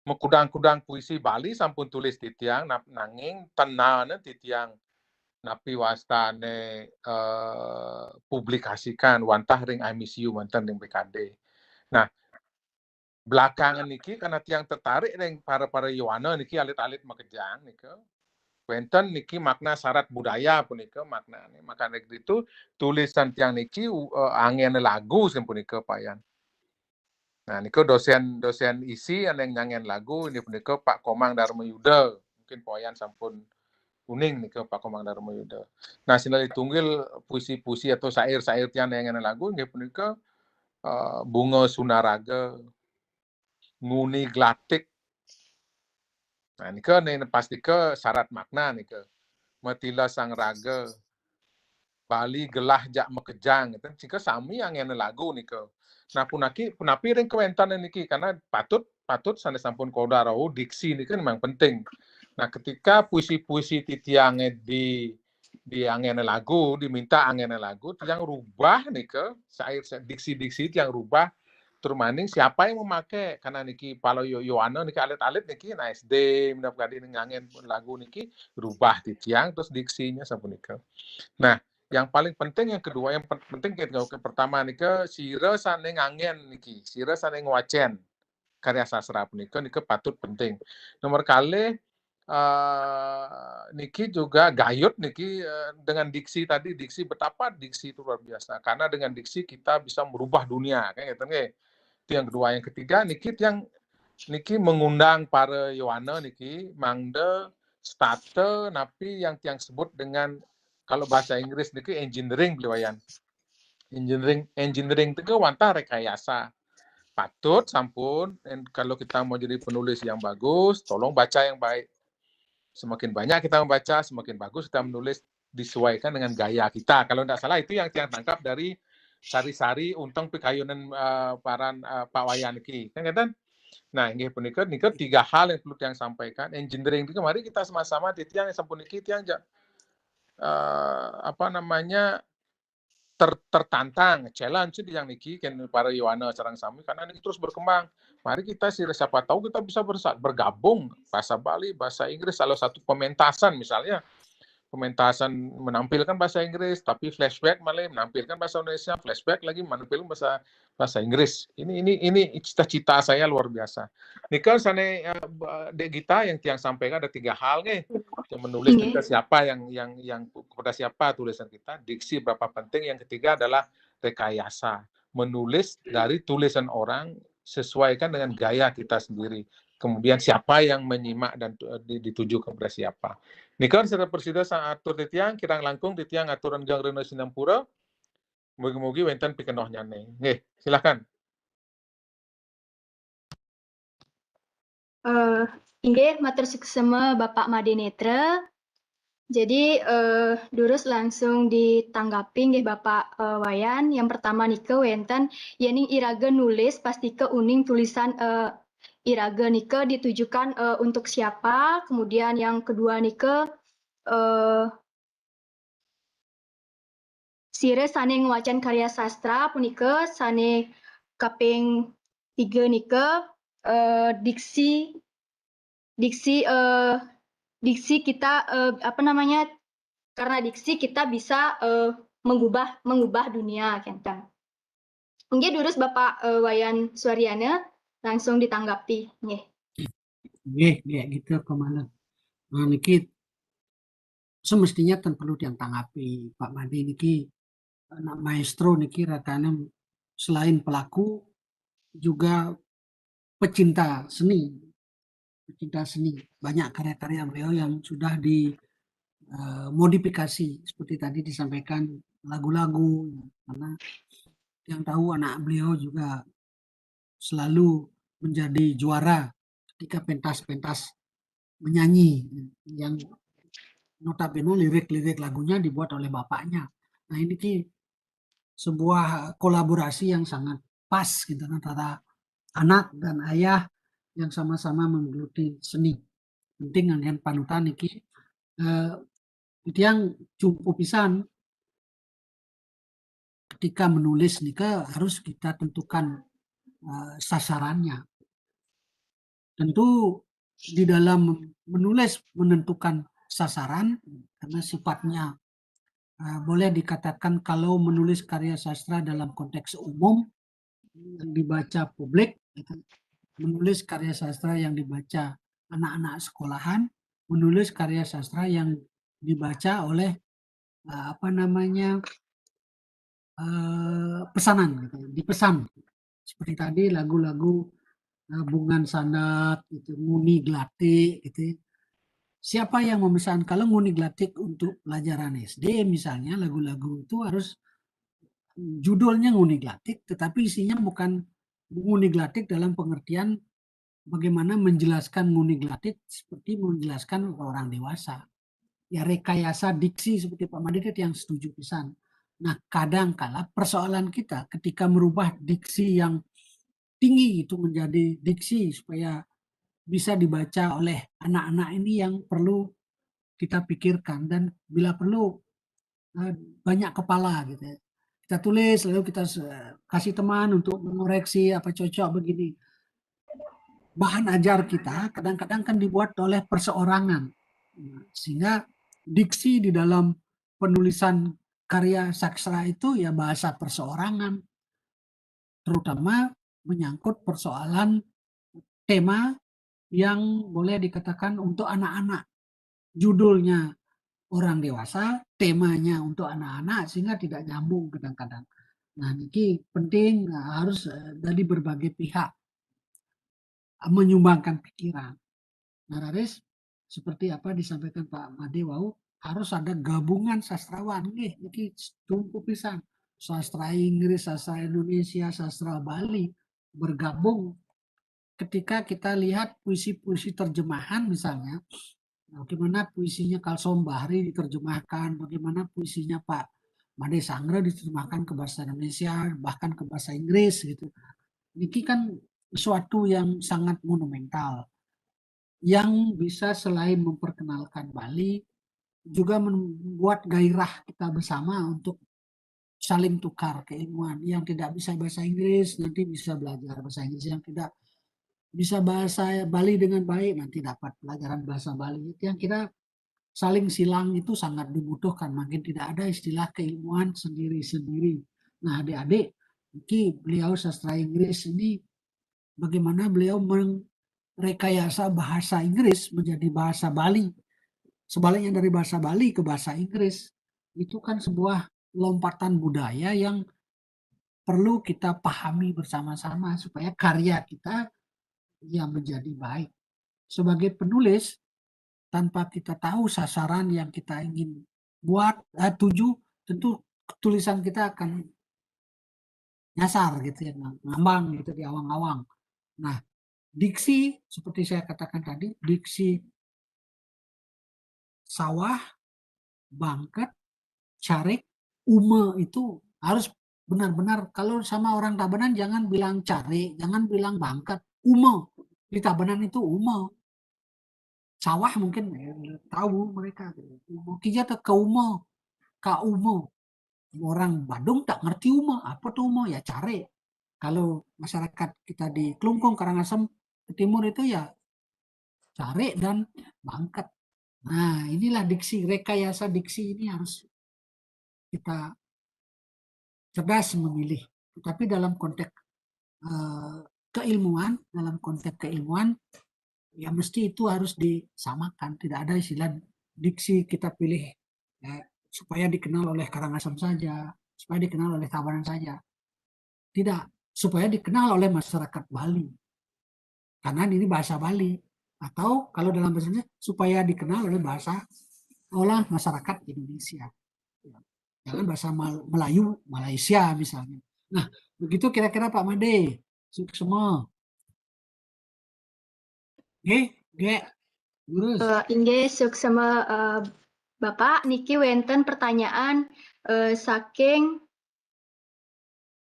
mekudang-kudang puisi Bali sampun tulis titiang nanging tenane titiang napi wastane publikasikan wantah ring I Miss You wonten ring BKD. Nah, belakangan niki karena tiang tertarik ring para Yowana niki alit-alit makejang nika. Wenten niki makna syarat budaya punika maknane. Maka itu tulisan tiang niki angin lagu punika payan. Nah niko dosen isi yang nyangen lagu ini punika Pak Komang Dharma Yuda. Mungkin payan sampun kuning niko Pak Komang Dharma Yuda. Nah sinali tunggil puisi-puisi atau syair-syair tiang nyangen lagu ini punika Bunga Sunaraga, Nguni Glatik. Nah niko pasti ke syarat makna niko. Matila Sang Raga, Bali Gelah Jak Mekejang, itu jika sami yang lagu nika. Nah punapi ring kewentan niki karena patut sana sampun kodaro diksi niki memang penting. Nah ketika puisi-puisi titiang di angin lagu diminta angin lagu yang rubah nika diksi-diksi yang rubah termaning siapa yang memakai karena niki palo Yowana niki alit-alit niki nah SD mendapatkan ngangin lagu niki rubah titiang terus diksinya sampun nika. Nah yang paling penting yang kedua yang penting kita pertama nika sira sane ngangin niki sira sane ngwacen karya sastra punika nika patut penting. Nomor kali niki juga gayut niki dengan diksi tadi betapa diksi itu luar biasa karena dengan diksi kita bisa merubah dunia kayak gitu nggih. Itu yang kedua. Yang ketiga niki mengundang para Yowana niki mangde state napi yang tiang sebut dengan kalau bahasa Inggris niki engineering beliwayan. Engineering itu wantah rekayasa. Patut sampun kalau kita mau jadi penulis yang bagus, tolong baca yang baik. Semakin banyak kita membaca, semakin bagus kita menulis disesuaikan dengan gaya kita. Kalau tidak salah itu yang tiang tangkap dari sari-sari untang pikayunan paran Pak Wayan iki. Kan ngeten? Nah, nggih punika nika tiga hal yang perlu tiang sampaikan. Engineering itu mari kita sama-sama titiang sampun iki tiang tertantang, challenge yang niki kan para Yowana sareng sami karena niki terus berkembang. Mari kita siapa tahu kita bisa bergabung bahasa Bali, bahasa Inggris salah satu pementasan misalnya. Pementasan menampilkan bahasa Inggris tapi flashback malah menampilkan bahasa Indonesia, flashback lagi menampilkan bahasa Inggris. Ini cita-cita saya luar biasa. Nika sane Dek Gita yang tiang sampaikan ada tiga hal nih. Yang menulis kita siapa yang kepada siapa tulisan kita, diksi berapa penting, yang ketiga adalah rekayasa. Menulis dari tulisan orang sesuaikan dengan gaya kita sendiri. Kemudian siapa yang menyimak dan dituju kepada siapa. Nikan secara persida sang atur titiang kirang langkung titiang aturan gang rena sinampura. Mugi-mugi wenten pikenoh nyane. Nggih, silakan. Inggih matur suksema Bapak Made Netra. Jadi durus langsung ditanggapi nggih Bapak Wayan. Yang pertama nike wenten yening iraga nulis pasti ke uning tulisan iraga nike ditujukan untuk siapa. Kemudian yang kedua nike sire sane ngwacan karya sastra punika sane kaping 3 nike diksi kita karena diksi kita bisa mengubah dunia kenten. Nggih durus Bapak Wayan Suaryana langsung ditanggapi nggih. Nggih gitu kemana. Nah niki semestinya kan perlu ditanggapi Pak Made niki anak maestro niki ratanya selain pelaku juga pecinta seni. Banyak karya-karya beliau yang sudah modifikasi seperti tadi disampaikan lagu-lagu, karena yang tahu anak beliau juga selalu menjadi juara ketika pentas-pentas menyanyi yang notabene lirik-lirik lagunya dibuat oleh bapaknya. Nah ini sebuah kolaborasi yang sangat pas gitu antara anak dan ayah yang sama-sama menggeluti seni. Penting dengan panutan iki itu yang cukup pisan ketika menulis nika harus kita tentukan sasarannya. Tentu di dalam menulis menentukan sasaran karena sifatnya boleh dikatakan kalau menulis karya sastra dalam konteks umum yang dibaca publik, menulis karya sastra yang dibaca anak-anak sekolahan, menulis karya sastra yang dibaca oleh pesanan, gitu, dipesan. Seperti tadi lagu-lagu Bungan Sandat, gitu, Nguni Glatik, gitu. Siapa yang memesan? Kalau Nguni Glatik untuk pelajaran SD misalnya, lagu-lagu itu harus judulnya Nguni Glatik, tetapi isinya bukan Nguni Glatik dalam pengertian bagaimana menjelaskan Nguni Glatik seperti menjelaskan orang dewasa. Ya rekayasa diksi seperti Pak Madidit yang setuju pisan. Nah kadang kala persoalan kita ketika merubah diksi yang tinggi itu menjadi diksi supaya bisa dibaca oleh anak-anak ini yang perlu kita pikirkan dan bila perlu banyak kepala gitu ya. Kita tulis lalu kita kasih teman untuk mengoreksi apa cocok begini. Bahan ajar kita kadang-kadang kan dibuat oleh perseorangan. Sehingga diksi di dalam penulisan karya sastra itu ya bahasa perseorangan. Terutama menyangkut persoalan tema yang boleh dikatakan untuk anak-anak. Judulnya orang dewasa, temanya untuk anak-anak sehingga tidak nyambung kadang-kadang. Nah, ini penting harus dari berbagai pihak menyumbangkan pikiran. Nah, Raris, seperti apa disampaikan Pak Made wau harus ada gabungan sastrawan nggih iki tumpu pisan. Sastra Inggris, sastra Indonesia, sastra Bali bergabung. Ketika kita lihat puisi-puisi terjemahan misalnya, bagaimana puisinya Kalsom Bahri diterjemahkan, bagaimana puisinya Pak Made Sangre diterjemahkan ke bahasa Indonesia, bahkan ke bahasa Inggris gitu. Ini kan suatu yang sangat monumental yang bisa selain memperkenalkan Bali juga membuat gairah kita bersama untuk saling tukar keilmuan. Yang tidak bisa bahasa Inggris nanti bisa belajar bahasa Inggris, yang tidak bisa bahasa Bali dengan baik nanti dapat pelajaran bahasa Bali. Yang kita saling silang itu sangat dibutuhkan. Makin tidak ada istilah keilmuan sendiri-sendiri. Nah adik-adik, beliau sastra Inggris ini bagaimana beliau rekayasa bahasa Inggris menjadi bahasa Bali. Sebaliknya dari bahasa Bali ke bahasa Inggris. Itu kan sebuah lompatan budaya yang perlu kita pahami bersama-sama supaya karya kita yang menjadi baik. Sebagai penulis, tanpa kita tahu sasaran yang kita ingin buat, tuju, tentu tulisan kita akan nyasar gitu ya, ngambang gitu di awang-awang. Nah, diksi seperti saya katakan tadi, diksi sawah, bangket, carik, ume itu harus benar-benar kalau sama orang Tabanan jangan bilang carik, jangan bilang bangket, ume. Di Tabanan itu ume. Sawah mungkin tahu mereka. Kita ke ume, ka ume. Orang Bandung tak ngerti ume, apa tuh ume? Ya carik. Kalau masyarakat kita di Klungkung, Karangasem, ke timur itu ya carik dan bangket. Nah, inilah diksi, rekayasa diksi ini harus kita cerdas memilih. Tapi dalam konteks keilmuan, ya mesti itu harus disamakan. Tidak ada istilah diksi kita pilih ya, supaya dikenal oleh Karangasem saja, supaya dikenal oleh Tabanan saja. Tidak, supaya dikenal oleh masyarakat Bali. Karena ini bahasa Bali. Atau kalau dalam bahasa Indonesia, supaya dikenal oleh bahasa olah masyarakat Indonesia. Ya. Jangan bahasa Melayu Malaysia misalnya. Nah, begitu kira-kira Pak Made. Semua. Ge, lurus. Inggih suksema Bapak niki wenten pertanyaan saking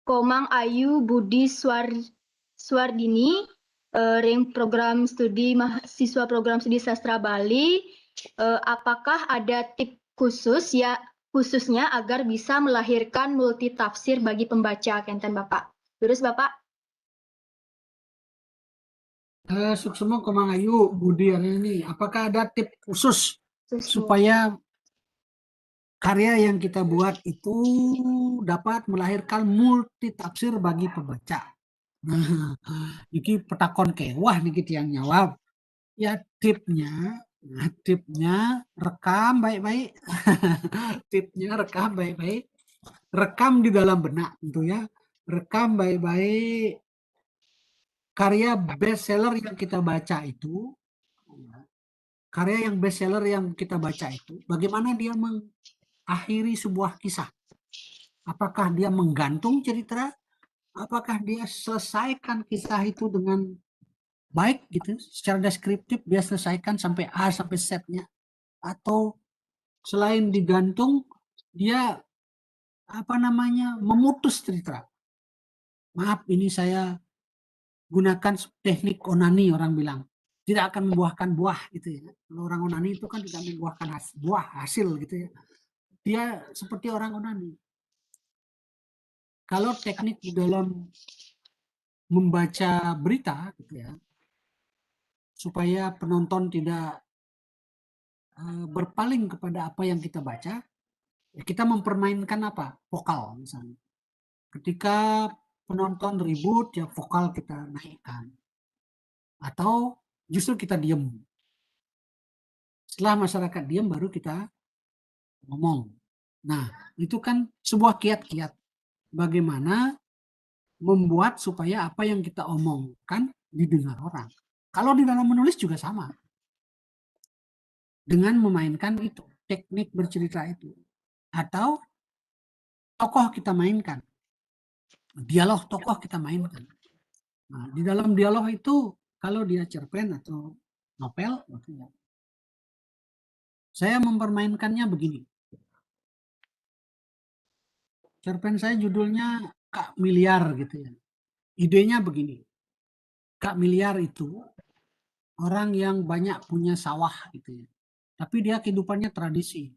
Komang Ayu Budi Suardini ring program studi mahasiswa program studi sastra Bali. Apakah ada tip khusus ya khususnya agar bisa melahirkan multitafsir bagi pembaca kenten Bapak? Terus Bapak? Suksema Komang Ayu Budi ini, apakah ada tip khusus supaya karya yang kita buat itu dapat melahirkan multitafsir bagi pembaca? Nah, ini petakon kewah nih kita yang jawab. Ya tipnya rekam baik-baik. Tipnya rekam baik-baik. Rekam di dalam benak tentu ya. Rekam baik-baik karya bestseller yang kita baca itu. Karya yang bestseller yang kita baca itu, bagaimana dia mengakhiri sebuah kisah? Apakah dia menggantung cerita? Apakah dia selesaikan kisah itu dengan baik gitu, secara deskriptif dia selesaikan sampai A sampai Z-nya? Atau selain digantung, dia memutus cerita? Maaf, ini saya gunakan teknik onani, orang bilang. Tidak akan membuahkan buah gitu ya. Kalau orang onani itu kan tidak membuahkan buah hasil gitu ya. Dia seperti orang onani. Kalau teknik di dalam membaca berita gitu ya, supaya penonton tidak berpaling kepada apa yang kita baca, ya kita mempermainkan apa? Vokal misalnya. Ketika penonton ribut, ya vokal kita naikkan. Atau justru kita diam. Setelah masyarakat diam baru kita ngomong. Nah, itu kan sebuah kiat-kiat. Bagaimana membuat supaya apa yang kita omongkan didengar orang. Kalau di dalam menulis juga sama. Dengan memainkan itu, teknik bercerita itu. Atau tokoh kita mainkan. Dialog tokoh kita mainkan. Nah, di dalam dialog itu, kalau dia cerpen atau novel, saya mempermainkannya begini. Cerpen saya judulnya Kak Miliar gitu ya. Idenya begini. Kak Miliar itu orang yang banyak punya sawah gitu ya. Tapi dia kehidupannya tradisi.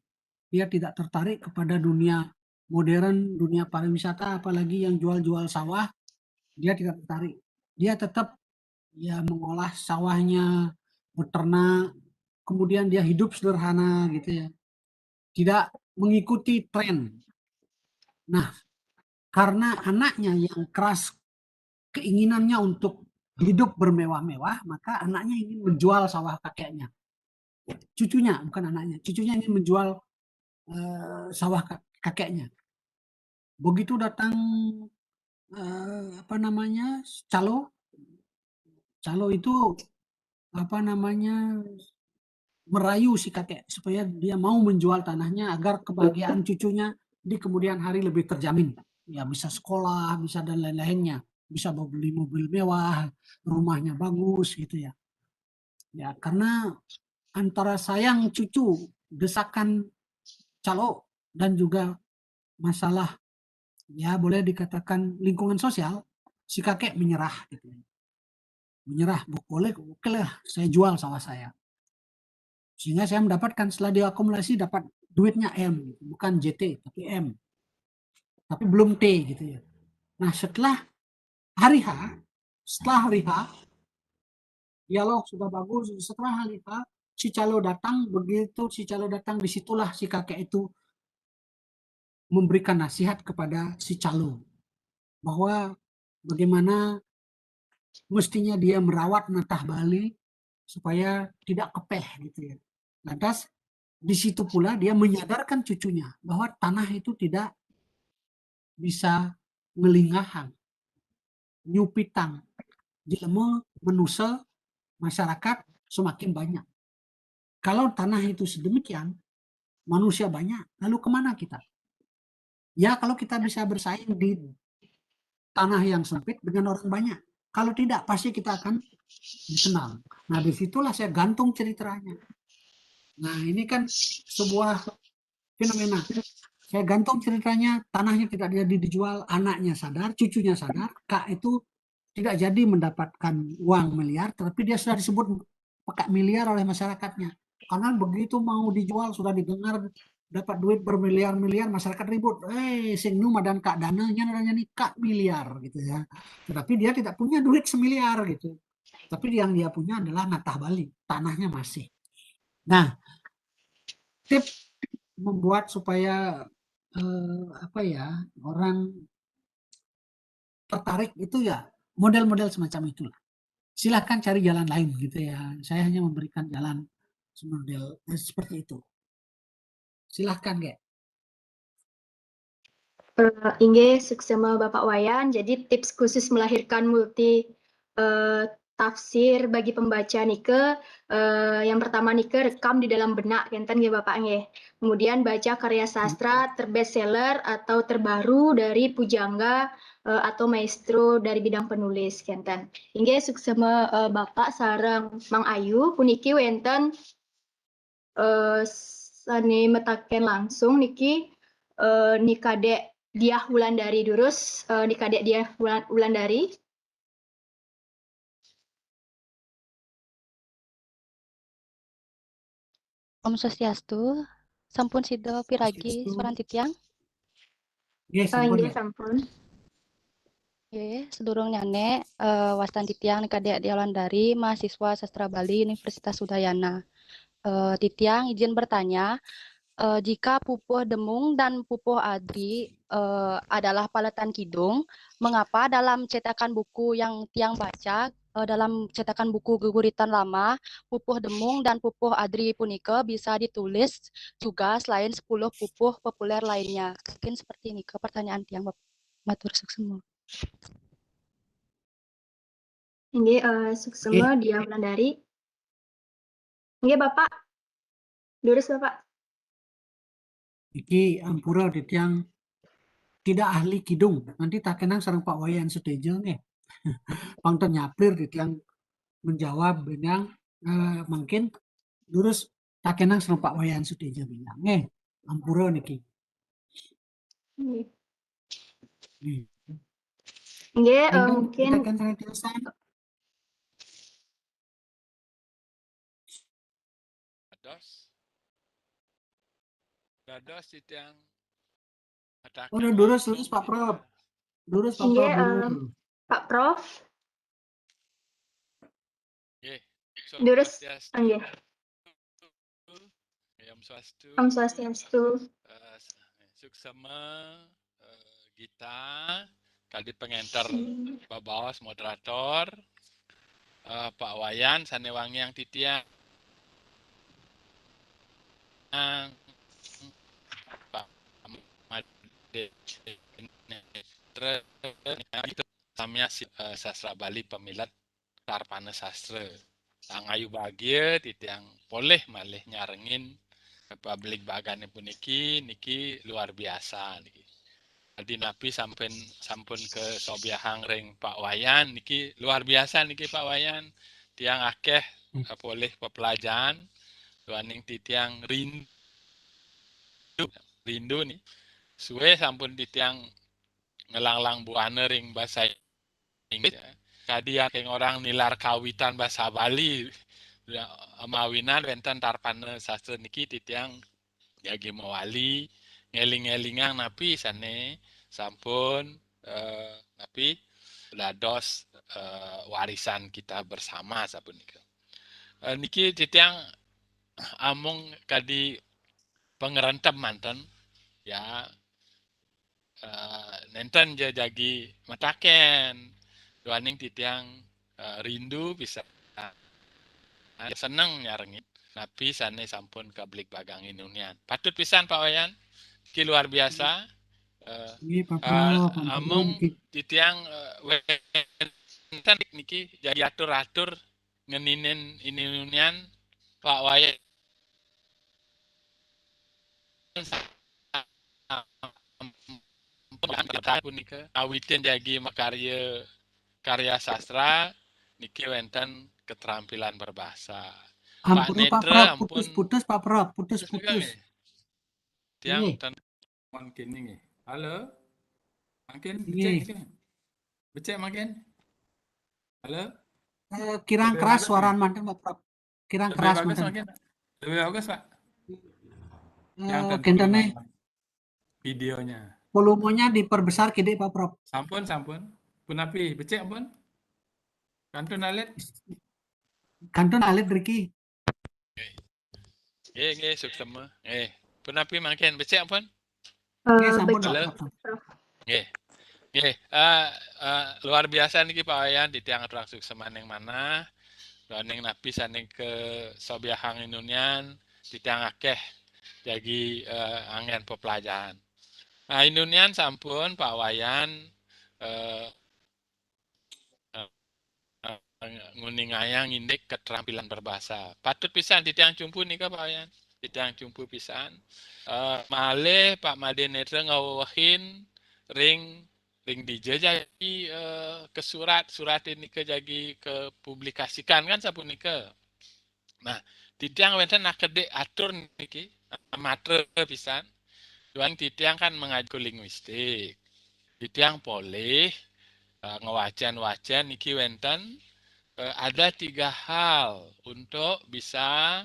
Dia tidak tertarik kepada dunia modern, dunia pariwisata, apalagi yang jual-jual sawah. Dia tidak tertarik. Dia tetap ya mengolah sawahnya, beternak, kemudian dia hidup sederhana gitu ya. Tidak mengikuti tren. Nah, karena anaknya yang keras keinginannya untuk hidup bermewah-mewah, maka anaknya ingin menjual sawah kakeknya. Cucunya, bukan anaknya. Cucunya ingin menjual sawah kakeknya. Begitu datang calo itu merayu si kakek supaya dia mau menjual tanahnya agar kebahagiaan cucunya di kemudian hari lebih terjamin. Ya bisa sekolah, bisa dan lain-lainnya. Bisa beli mobil mewah, rumahnya bagus gitu ya. Ya karena antara sayang cucu, desakan calo, dan juga masalah ya boleh dikatakan lingkungan sosial, si kakek menyerah gitu. Menyerah, boleh, oke lah saya jual sawah saya. Sehingga saya mendapatkan setelah diakumulasi dapat duitnya M, bukan JT tapi M. Tapi belum T gitu ya. Nah, setelah hari H, dialog sudah bagus, setelah hari H si calo datang, begitu si calo datang disitulah si kakek itu memberikan nasihat kepada si calo bahwa bagaimana mestinya dia merawat natah Bali supaya tidak kepeh gitu ya. Lantas di situ pula dia menyadarkan cucunya bahwa tanah itu tidak bisa ngelingahang, nyupitang, jelema menusa masyarakat semakin banyak. Kalau tanah itu sedemikian, manusia banyak, lalu kemana kita? Ya kalau kita bisa bersaing di tanah yang sempit dengan orang banyak. Kalau tidak, pasti kita akan dikenal. Nah, disitulah saya gantung ceritanya. Nah, ini kan sebuah fenomena. Saya gantung ceritanya, tanahnya tidak jadi dijual, anaknya sadar, cucunya sadar, Kak itu tidak jadi mendapatkan uang miliar, tapi dia sudah disebut Kak miliar oleh masyarakatnya. Karena begitu mau dijual, sudah didengar dapat duit bermiliar-miliar, masyarakat ribut. Sing Numa dan Kak Dananya namanya nih Kak miliar gitu ya. Tetapi dia tidak punya duit semiliar gitu. Tapi yang dia punya adalah Natah Bali, tanahnya masih. Nah, tip membuat supaya apa ya orang tertarik itu ya model-model semacam itulah. Silahkan cari jalan lain gitu ya. Saya hanya memberikan jalan model seperti itu. Silahkan, Ge. Inge suksema Bapak Wayan, jadi tips khusus melahirkan multi tafsir bagi pembaca Nike, yang pertama Nike rekam di dalam benak, kenten ya Bapak nge. Kemudian baca karya sastra terbestseller atau terbaru dari pujangga atau maestro dari bidang penulis, kenten. Inge suksema Bapak sareng Mang Ayu, puniki wenten sani metaken langsung niki nikadek Diah Wulandari durus nikadek Diah Wulandari. Om Swastiastu, sampun Sido Piragi Swastiastu. Surantitiang. Yes, sampun Inggih ya. sampun. Sedurung nyane wastan titiang kadek Diah Wulandari, mahasiswa sastra Bali Universitas Udayana. Titiang izin bertanya, jika Pupuh Demung dan Pupuh Adri adalah paletan kidung, mengapa dalam cetakan buku yang Tiang baca, dalam cetakan buku Geguritan Lama, Pupuh Demung dan Pupuh Adri punika bisa ditulis juga selain 10 pupuh populer lainnya? Mungkin seperti ini ke pertanyaan Tiang matur suksema. Inggih suksema Diah Wulandari. Inggih Bapak. Durus Bapak. Iki ampura titiang tidak ahli kidung. Nanti tak kenang sareng Pak Wayan Sutejo nih. Pangton nyaplir titiang menjawab dengan mungkin lurus tak kenang sareng Pak Wayan Sutejo bilang. Ampura niki. Inggih Mungkin mungkin kita akan sareng terusan. Dados titiang Udah lurus Pak Prof. Lurus Pak Prof. inggih Pak Prof. Nggih. Durus inggih. Om Om Swastiastu. Suksema Gita kali pengenter babaos moderator Pak Wayan sanewangi yang titiang Pak Made itu samia sastra Bali pemilat tarpana sastra Angayu bahagia titiang boleh malih nyarengin publik bagane puniki niki luar biasa niki. Jadi napi sampun ke sobiahang ring Pak Wayan niki luar biasa niki Pak Wayan tiang akeh boleh pepelajaran luaning titiang rindu nih suwe sampun titiang ngelanglang buane ring bahasa Inggris kadi akeh orang nilar kawitan bahasa Bali mawinan wenten tarpane sastra niki titiang yagi mawali ngeling-ngelingang napi sane sampun napi dados warisan kita bersama sabun niki. Niki titiang amung kadi pengerentem manten ya nenten jagi mataken duaning titiang rindu bisa seneng nyarengin napi sane sampun kablik bagang inunian patut pisan Pak Wayan ki luar biasa among titiang wenten niki jadi atur-atur ngeninin inunian Pak Wayan punika awitin jagi makarya karya sastra niki wonten keterampilan berbahasa. Pak Ampun Pak Netra Prof, ampun putus-putus Pak Prof, putus-putus. tiang Nggih, ten mungkin nggih. Halo, makin becek nggih. niki. Becek makin. Halo, Kirang lebih keras bagus suaraan nggih. manten Pak Prof. Kirang Lebih keras bagus manten. makin. Lebih bagus Pak. Yang tentu Kentene videonya. volumenya diperbesar kidi Pak Prof. Sampun sampun. Punapi becek ampun. Kantun alit. Kantun alit mriki. Nggih suksema. Punapi makin becek ampun. Nggih sampun Pak Halo. Prof. Nggih. Nggih, luar biasa niki Pak Wayan di tiang terang sukseman yang mana. Doaning napi saning ke sobiahang inunian di tiang akeh jadi angen pepelajaran. Nah, inunian sampun Pak Wayan nguningayang indik keterampilan berbahasa. Patut pisan di tiang cumpu nika Pak Wayan. Di tiang cumpu pisan. Malih Pak Made Netra ngawahin ring DJ jadi ke surat ini ke jadi ke publikasikan kan sapunika. Nah, titiang wenten nak kedek atur niki matre pisan. Duang titiang kan mengajar linguistik. Titiang boleh ngewacan niki wenten ada 3 hal untuk bisa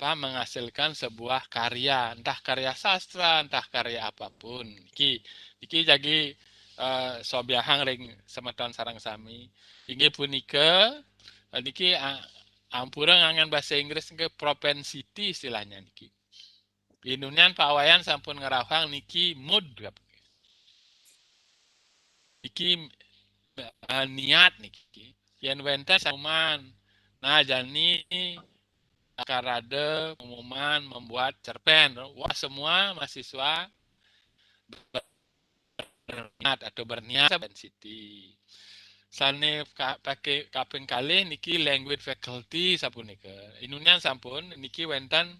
menghasilkan sebuah karya, entah karya sastra, entah karya apapun. Iki jadi sobiahang ring semeton sarang sami. Inggih punika niki ampura ngangen bahasa Inggris ke propensity istilahnya niki. Inunian Pak Wayan sampun ngerawang niki mood. Niki niat niki. Yen wenten saman. Nah, jani karade pengumuman membuat cerpen. Wah, semua mahasiswa berniat atau berniat City. Sane pakai kaping kali niki language faculty sapunika. Inunian sampun niki wenten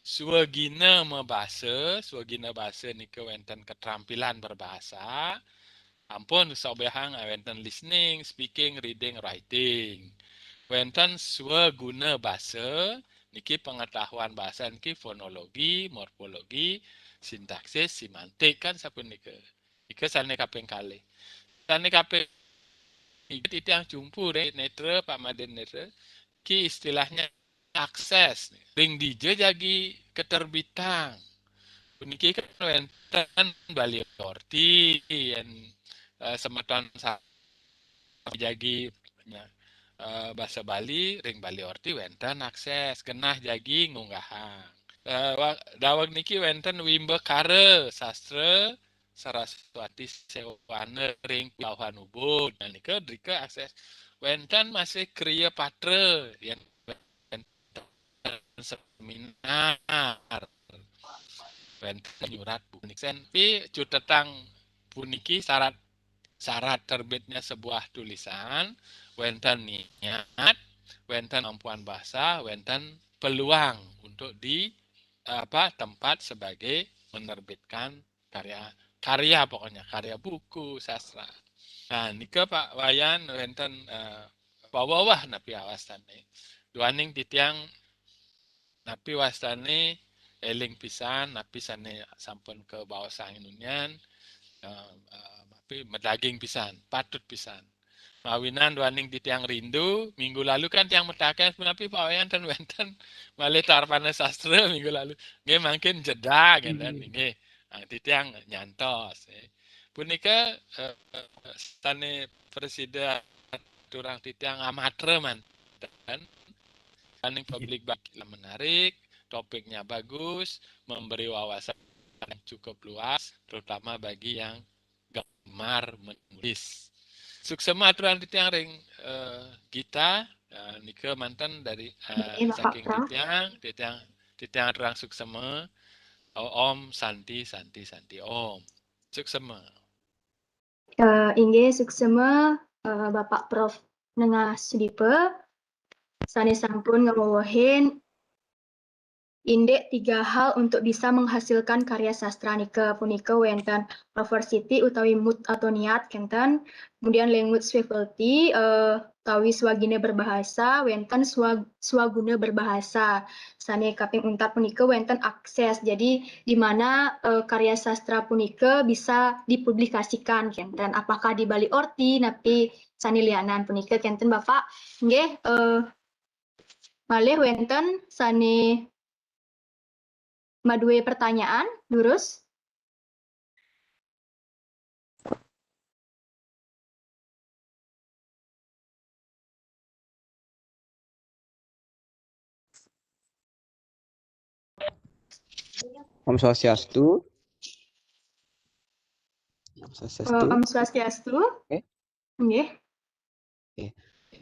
swagina bahasa niki wenten keterampilan berbahasa. Ampun sobehang wenten listening, speaking, reading, writing. Wenten swaguna bahasa niki pengetahuan bahasa niki fonologi, morfologi, sintaksis, semantik kan sapunika. Ika sane kaping kali. Sane kaping itu yang jumpu netra Pak Maden netra ki istilahnya akses ring DJ jadi keterbitan puniki kan wenten Bali Orti yang semeton jadi bahasa Bali ring Bali Orti wenten akses genah jadi ngunggahan dawag niki wenten Wimbe Kare sastra Saraswati Sewana ring Pauhan Ubud dan nika drika akses wenten masih kriya patre yang seminar wenten nyurat buniksen pi cutetang puniki syarat terbitnya sebuah tulisan wenten niat wenten kemampuan bahasa wenten peluang untuk di tempat sebagai menerbitkan karya pokoknya karya buku sastra. Nah nika Pak Wayan wenten bawah napi awastane duaning titiang napi wastane eling pisan napi sane sampun ke bawah sang inunian napi medaging pisan patut pisan mawinan duaning titiang rindu minggu lalu kan tiang metaken napi Pak Wayan dan wenten malih tarpana sastra minggu lalu nggih mungkin jeda kan nggih titiang nyantos punika stane presiden turang titiang amatre manten standing publik yang menarik topiknya bagus memberi wawasan yang cukup luas terutama bagi yang gemar menulis suksema aturan titiang ring kita nika mantan dari saking titiang aturan suksema Om Santi Om suksema Inggih suksema Bapak Prof Nengah Sudipe sane sampun ngawawahin indek 3 hal untuk bisa menghasilkan karya sastra nika punika wonten proversity utawi mood atau niat kenten, kemudian language faculty utawi swagina berbahasa, wonten swaguna berbahasa. Sane kaping 4 punika wonten akses. Jadi di mana karya sastra punika bisa dipublikasikan kenten, apakah di Bali Orti napi sani lianan punika kenten Bapak. Nggih, malih wonten sane madue pertanyaan, lurus. Om Swastiastu. Om Swastiastu. Oke. Nggih.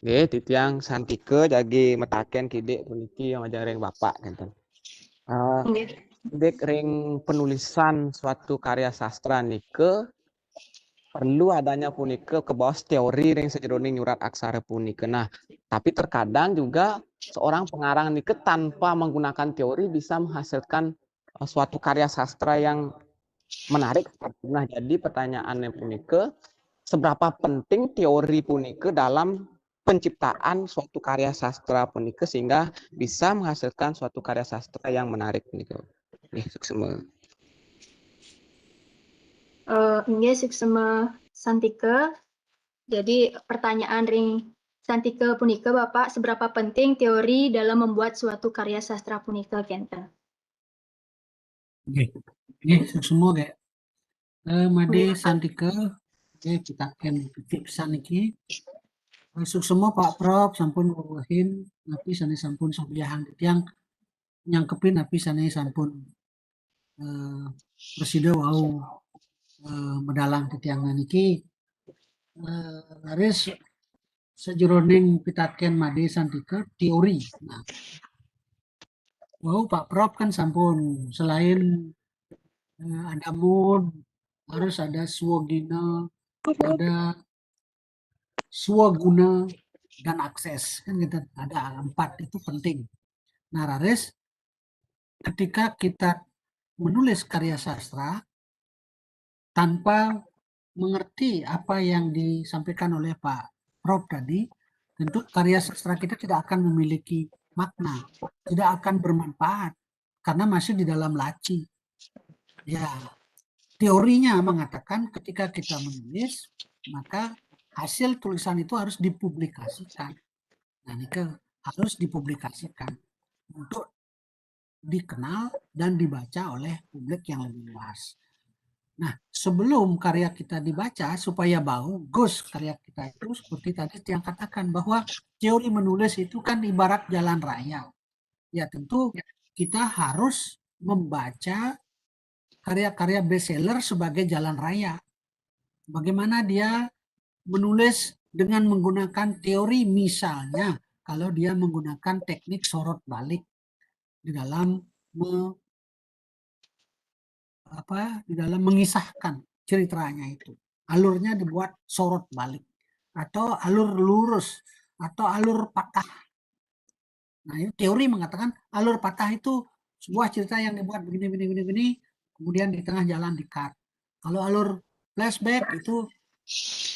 Nggih, titiang santike jagi metaken kidik puniki yang ajareng Bapak kenten. Nggih. Dek ring penulisan suatu karya sastra nike perlu adanya punike ke bawah teori ring sejeroning nyurat aksara punike. Nah, tapi terkadang juga seorang pengarang nike tanpa menggunakan teori bisa menghasilkan suatu karya sastra yang menarik. Nah, jadi pertanyaannya punike, seberapa penting teori punike dalam penciptaan suatu karya sastra punike sehingga bisa menghasilkan suatu karya sastra yang menarik punike. Suksema. Nggih, suksema santike. Jadi pertanyaan ring santike punika Bapak, seberapa penting teori dalam membuat suatu karya sastra punika kenten? Nggih, suksema ge. Made santike nggih pitaken pisan iki. Suksema Pak Prof sampun wewahin napi sane sampun sobiahan titiang nyangkepin napi sane sampun presida wau medalang titiang niki laris sejeroning pitaken made santike teori. Nah, wau Pak Prof kan sampun selain ada mood, harus ada swagina, ada swaguna dan akses kan kita ada 4 itu penting. Nah, Rares ketika kita menulis karya sastra tanpa mengerti apa yang disampaikan oleh Pak Prof tadi, tentu karya sastra kita tidak akan memiliki makna, tidak akan bermanfaat karena masih di dalam laci. Ya, teorinya mengatakan ketika kita menulis, maka hasil tulisan itu harus dipublikasikan. Nah, ini harus dipublikasikan untuk dikenal dan dibaca oleh publik yang lebih luas. Nah, sebelum karya kita dibaca, supaya bagus karya kita itu, seperti tadi yang katakan bahwa teori menulis itu kan ibarat jalan raya. Ya, tentu kita harus membaca karya-karya bestseller sebagai jalan raya. Bagaimana dia menulis dengan menggunakan teori, misalnya kalau dia menggunakan teknik sorot balik di dalam mengisahkan ceritanya itu. Alurnya dibuat sorot balik atau alur lurus atau alur patah. Nah, ini teori mengatakan alur patah itu sebuah cerita yang dibuat begini, kemudian di tengah jalan di-cut. Kalau alur flashback itu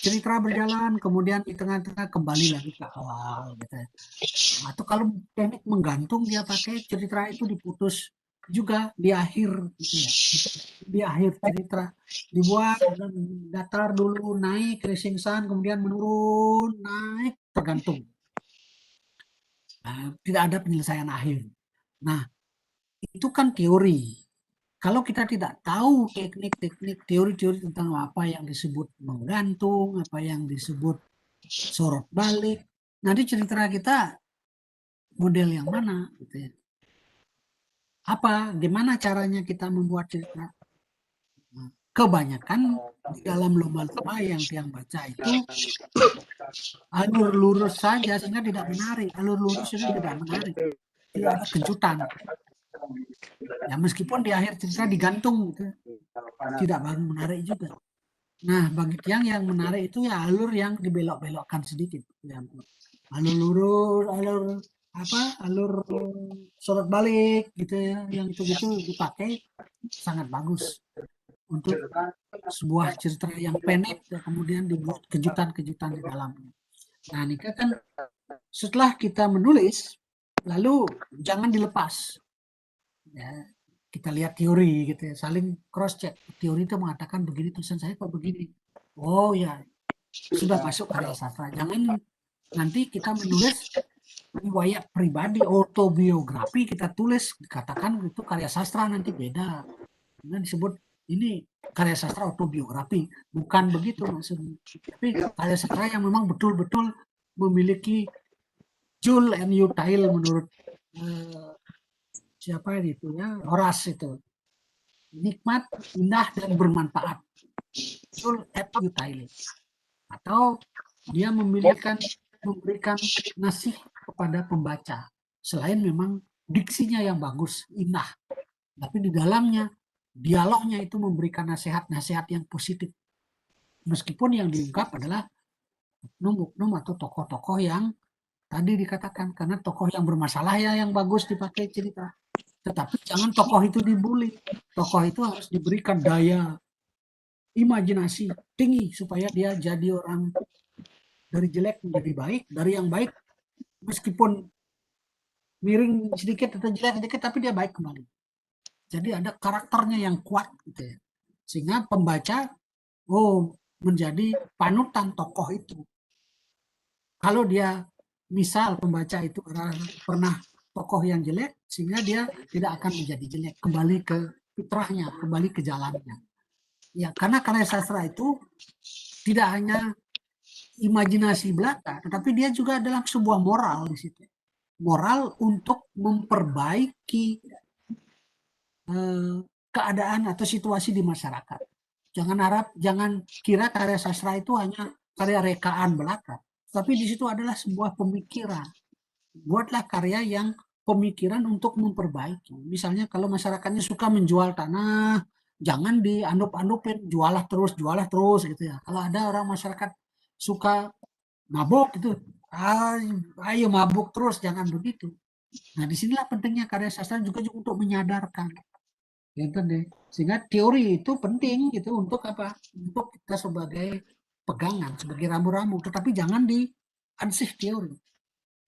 cerita berjalan, kemudian di tengah-tengah kembali lagi ke awal gitu. Atau kalau teknik menggantung dia pakai cerita itu diputus juga di akhir gitu ya. Di akhir cerita dibuat datar dulu, naik rising sun, kemudian menurun, naik, tergantung. Nah, tidak ada penyelesaian akhir. Nah, itu kan teori. Kalau kita tidak tahu teknik-teknik, teori-teori tentang apa yang disebut menggantung, apa yang disebut sorot balik, nanti cerita kita model yang mana gitu ya. Gimana caranya kita membuat cerita? Nah, kebanyakan di dalam lomba-lomba yang tiang baca itu alur lurus saja sehingga tidak menarik. Alur lurus itu tidak menarik. Tidak ada kejutan. Ya meskipun di akhir cerita digantung gitu. Tidak menarik juga. Nah, bagi tiang yang menarik itu ya alur yang dibelok-belokkan sedikit. Ya. Alur lurus, alur sorot balik gitu ya, yang itu dipakai sangat bagus untuk sebuah cerita yang pendek dan kemudian dibuat kejutan-kejutan di dalamnya. Nah, ini kan setelah kita menulis, lalu jangan dilepas. Ya, kita lihat teori gitu ya, saling cross check. Teori itu mengatakan begini, tulisan saya kok begini. Oh ya, sudah masuk karya sastra. Jangan nanti kita menulis riwayat pribadi, autobiografi kita tulis, dikatakan itu karya sastra, nanti beda. Kemudian disebut ini karya sastra autobiografi, bukan begitu maksudnya. Tapi karya sastra yang memang betul-betul memiliki jul and util menurut siapa itu ya, Horace itu. Nikmat, indah, dan bermanfaat. Jul and util. Atau dia memberikan nasihat kepada pembaca. Selain memang diksinya yang bagus, indah. Tapi di dalamnya, dialognya itu memberikan nasihat-nasihat yang positif. Meskipun yang diungkap adalah oknum-oknum atau tokoh-tokoh yang tadi dikatakan. Karena tokoh yang bermasalah ya yang bagus dipakai cerita. Tetapi jangan tokoh itu dibully. Tokoh itu harus diberikan daya imajinasi tinggi supaya dia jadi orang dari jelek menjadi baik, dari yang baik meskipun miring sedikit atau jelek sedikit tapi dia baik kembali. Jadi ada karakternya yang kuat gitu ya. Sehingga pembaca menjadi panutan tokoh itu. Kalau dia misal pembaca itu pernah tokoh yang jelek, sehingga dia tidak akan menjadi jelek, kembali ke fitrahnya, kembali ke jalannya. Ya, karena karya sastra itu tidak hanya imajinasi belaka, tetapi dia juga adalah sebuah moral di situ. Moral untuk memperbaiki keadaan atau situasi di masyarakat. Jangan kira karya sastra itu hanya karya rekaan belaka, tapi di situ adalah sebuah pemikiran. Buatlah karya yang pemikiran untuk memperbaiki. Misalnya kalau masyarakatnya suka menjual tanah, jangan diandup-andupin, jualah terus gitu ya. Kalau ada orang masyarakat suka mabuk gitu, ayo mabuk terus, jangan begitu. Nah, disinilah pentingnya karya sastra juga untuk menyadarkan. Gitu deh. Sehingga teori itu penting gitu untuk apa? Untuk kita sebagai pegangan, sebagai rambu-rambu. Tetapi jangan ansih teori.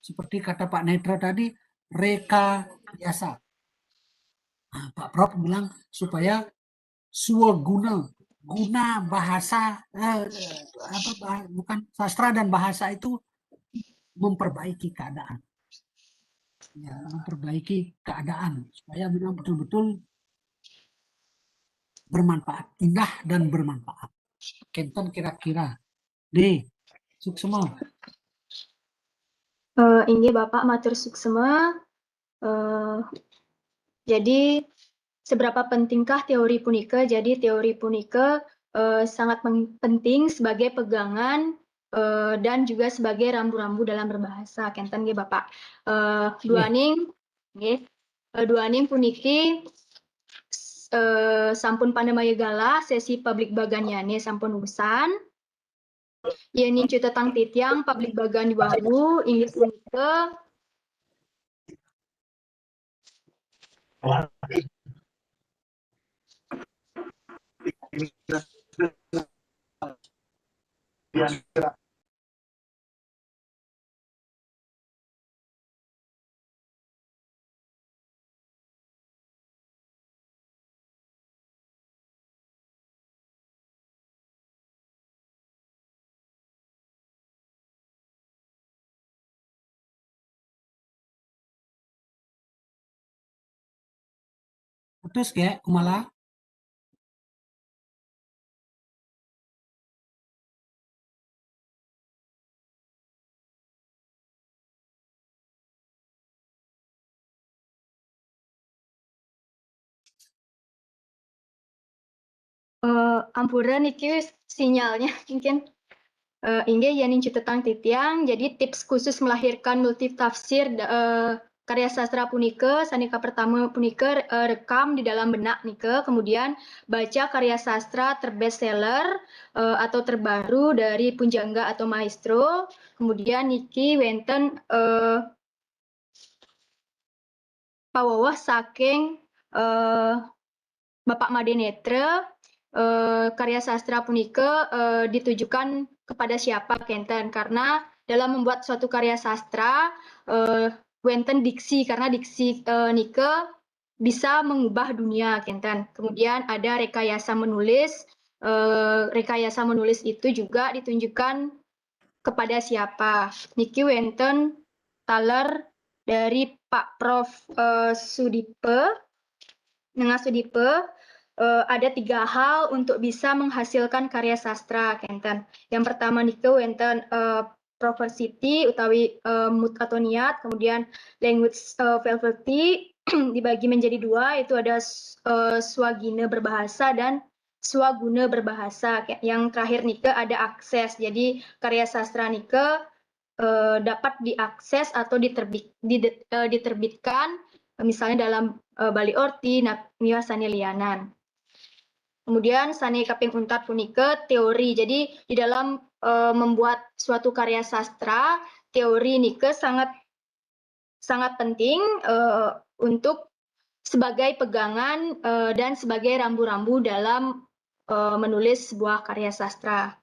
Seperti kata Pak Netra tadi, rekayasa. Nah, Pak Prof bilang supaya swaguna, guna bahasa, bukan sastra dan bahasa itu memperbaiki keadaan. Ya, memperbaiki keadaan supaya memang betul-betul bermanfaat, indah dan bermanfaat. Kenton kira-kira. D. Suksema. Inggih Bapak matur suksema. Jadi seberapa pentingkah teori punika? Jadi teori punika sangat penting sebagai pegangan dan juga sebagai rambu-rambu dalam berbahasa. Kenten nggih Bapak. Duaning puniki sampun pandamaya gala sesi publik baganyane sampun usan. Yening cutetang titiang publik bagan di wahu inggih punika Putus ya, kumala. ampuran iki sinyalnya mungkin inggih yening cutetang titiang. Jadi tips khusus melahirkan multitafsir karya sastra punika sanika pertama punika rekam di dalam benak nika, kemudian baca karya sastra terbestseller atau terbaru dari Punjangga atau Maestro, kemudian niki wenten pawawah saking Bapak Made Netra, karya sastra punika ditujukan kepada siapa kenten, karena dalam membuat suatu karya sastra wenten diksi, karena diksi nika bisa mengubah dunia kenten. Kemudian ada rekayasa menulis. Rekayasa menulis itu juga ditunjukkan kepada siapa. Niki wenten taler dari Pak Prof Sudipe, Nengah Sudipe, ada 3 hal untuk bisa menghasilkan karya sastra kenten. Yang pertama niku wenten proversity utawi mood atau niat, kemudian language velvety dibagi menjadi 2, itu ada swagina berbahasa dan swaguna berbahasa. Yang terakhir nika ada akses. Jadi karya sastra nika dapat diakses atau diterbitkan misalnya dalam Bali Orti, Miwa Sani Lianan. Kemudian Sani Kaping Untat punika teori. Jadi di dalam membuat suatu karya sastra, teori nika sangat penting untuk sebagai pegangan dan sebagai rambu-rambu dalam menulis sebuah karya sastra.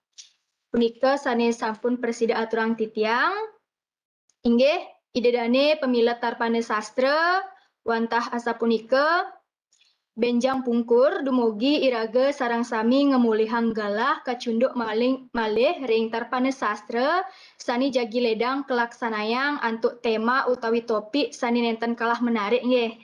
Punika Sani sampun presida aturang titiang. Inggih idedane pemilat tarpane sastra wantah asa punika benjang pungkur dumugi iraga sarang sami ngemulihang galah kacunduk malih ring tarpane sastra sani jagi ledang kelaksanayang antuk tema utawi topik sani nenten kalah menarik nggih.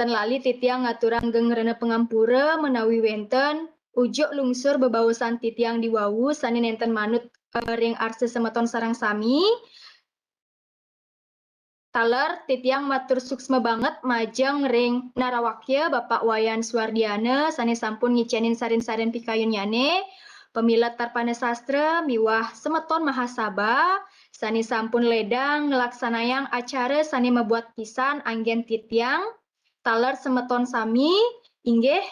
Ten lali titiang ngaturang gengrene pengampura menawi wenten ujuk lungsur bebausan titiang diwawu sani nenten manut ring arse semeton sarang sami. Taler titiang matur suksma banget majeng ring narawakya Bapak Wayan Suwardiana sani sampun ngicenin sarin-sarin pikayun yane pemilat tarpane sastra miwah semeton mahasaba sani sampun ledang ngelaksanayang acara sani membuat pisan anggen titiang taler semeton sami inggih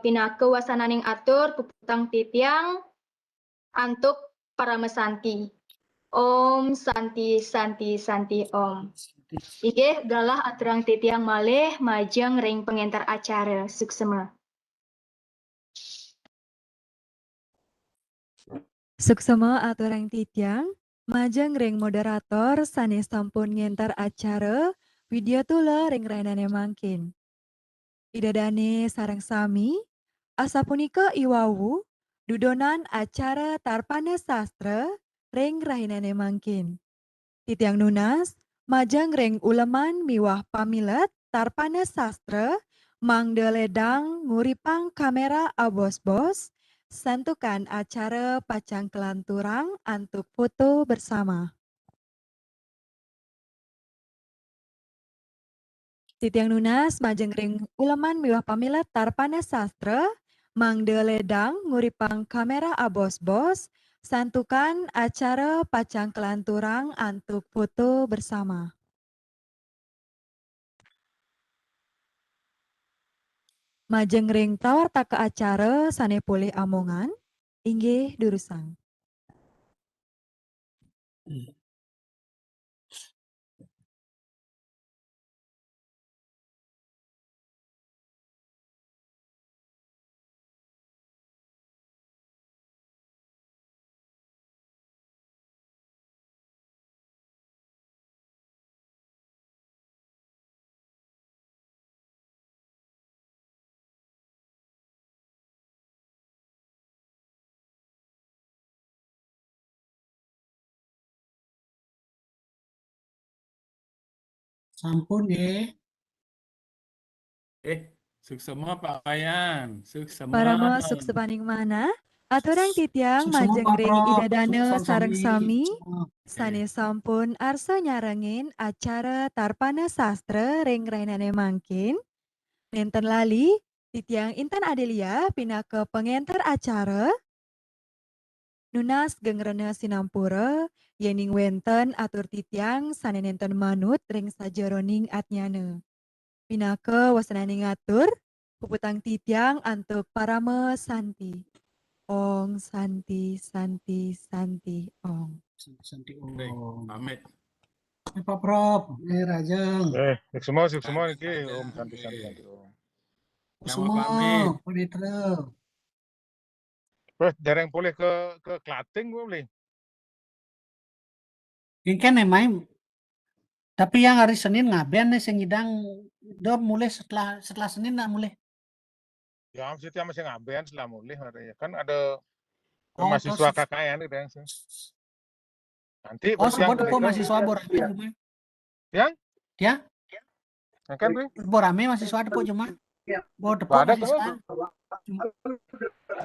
pinake wasananing atur puputang titiang antuk para mesanti. Om Santi Santi Santi Om. Inggih galah aturang titiang malih majeng ring pengentar acara suksema. Suksema aturang titiang, majeng ring moderator sanes sampun ngentar acara, video tula ring rainane mangkin. Idadane sareng sami, asa punika iwawu, dudonan acara tarpane sastra ring rainane mangkin. Titiang nunas, majeng ring uleman miwah pamilet tarpane sastra, mangde ledang nguripang kamera abos-bos, santukan acara pacang kelanturang antuk foto bersama. Titiang nunas majeng ring uleman miwah pamilet tarpane sastra, mangde ledang nguripang kamera abos-bos, santukan acara pacang kelanturang antuk foto bersama. Majeng ring tawarta ke acara sane pulih amongan, inggih durusang. Sampun nggih. Suksema Pak Wayan, suksema. Para masuk sepaning mana? Aturang titiang Suksema majeng Pak ring Prof, idadane sukson sareng sami, semua. sane sampun arsa nyarengin acara tarpana sastra ring rainane mangkin. Nenten lali, titiang Intan Adelia pindah ke pengentar acara. Nunas gengrena sinampura, yening wenten atur titiang sane nenten manut ring sajeroning atnyane. Pinake wasanani ngatur, puputang titiang antuk parame santi. Ong santi santi santi ong. Santi Baik, Om. pamit. Pak Prof, Rajeng. Semua niki Rajeng, Om santai nggih. Om. Yang Semua, Pak Amit. Panitra. Terus dereng boleh ke Klating boleh. Ini kan main. Tapi yang hari Senin ngaben nih sing ngidang do mulai setelah Senin nak mulai. Ya maksudnya masih ngaben setelah mulai kan ada Oh, mahasiswa terus- KKN itu yang nanti Oh, bersiang sebut apa mereka. mahasiswa borame cuma. Yang? Ya, Kan Bri? borame mahasiswa depo cuma. Bo depo Ada mahasiswa. kan?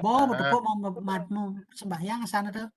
Bo depo mau sembahyang ke sana tuh.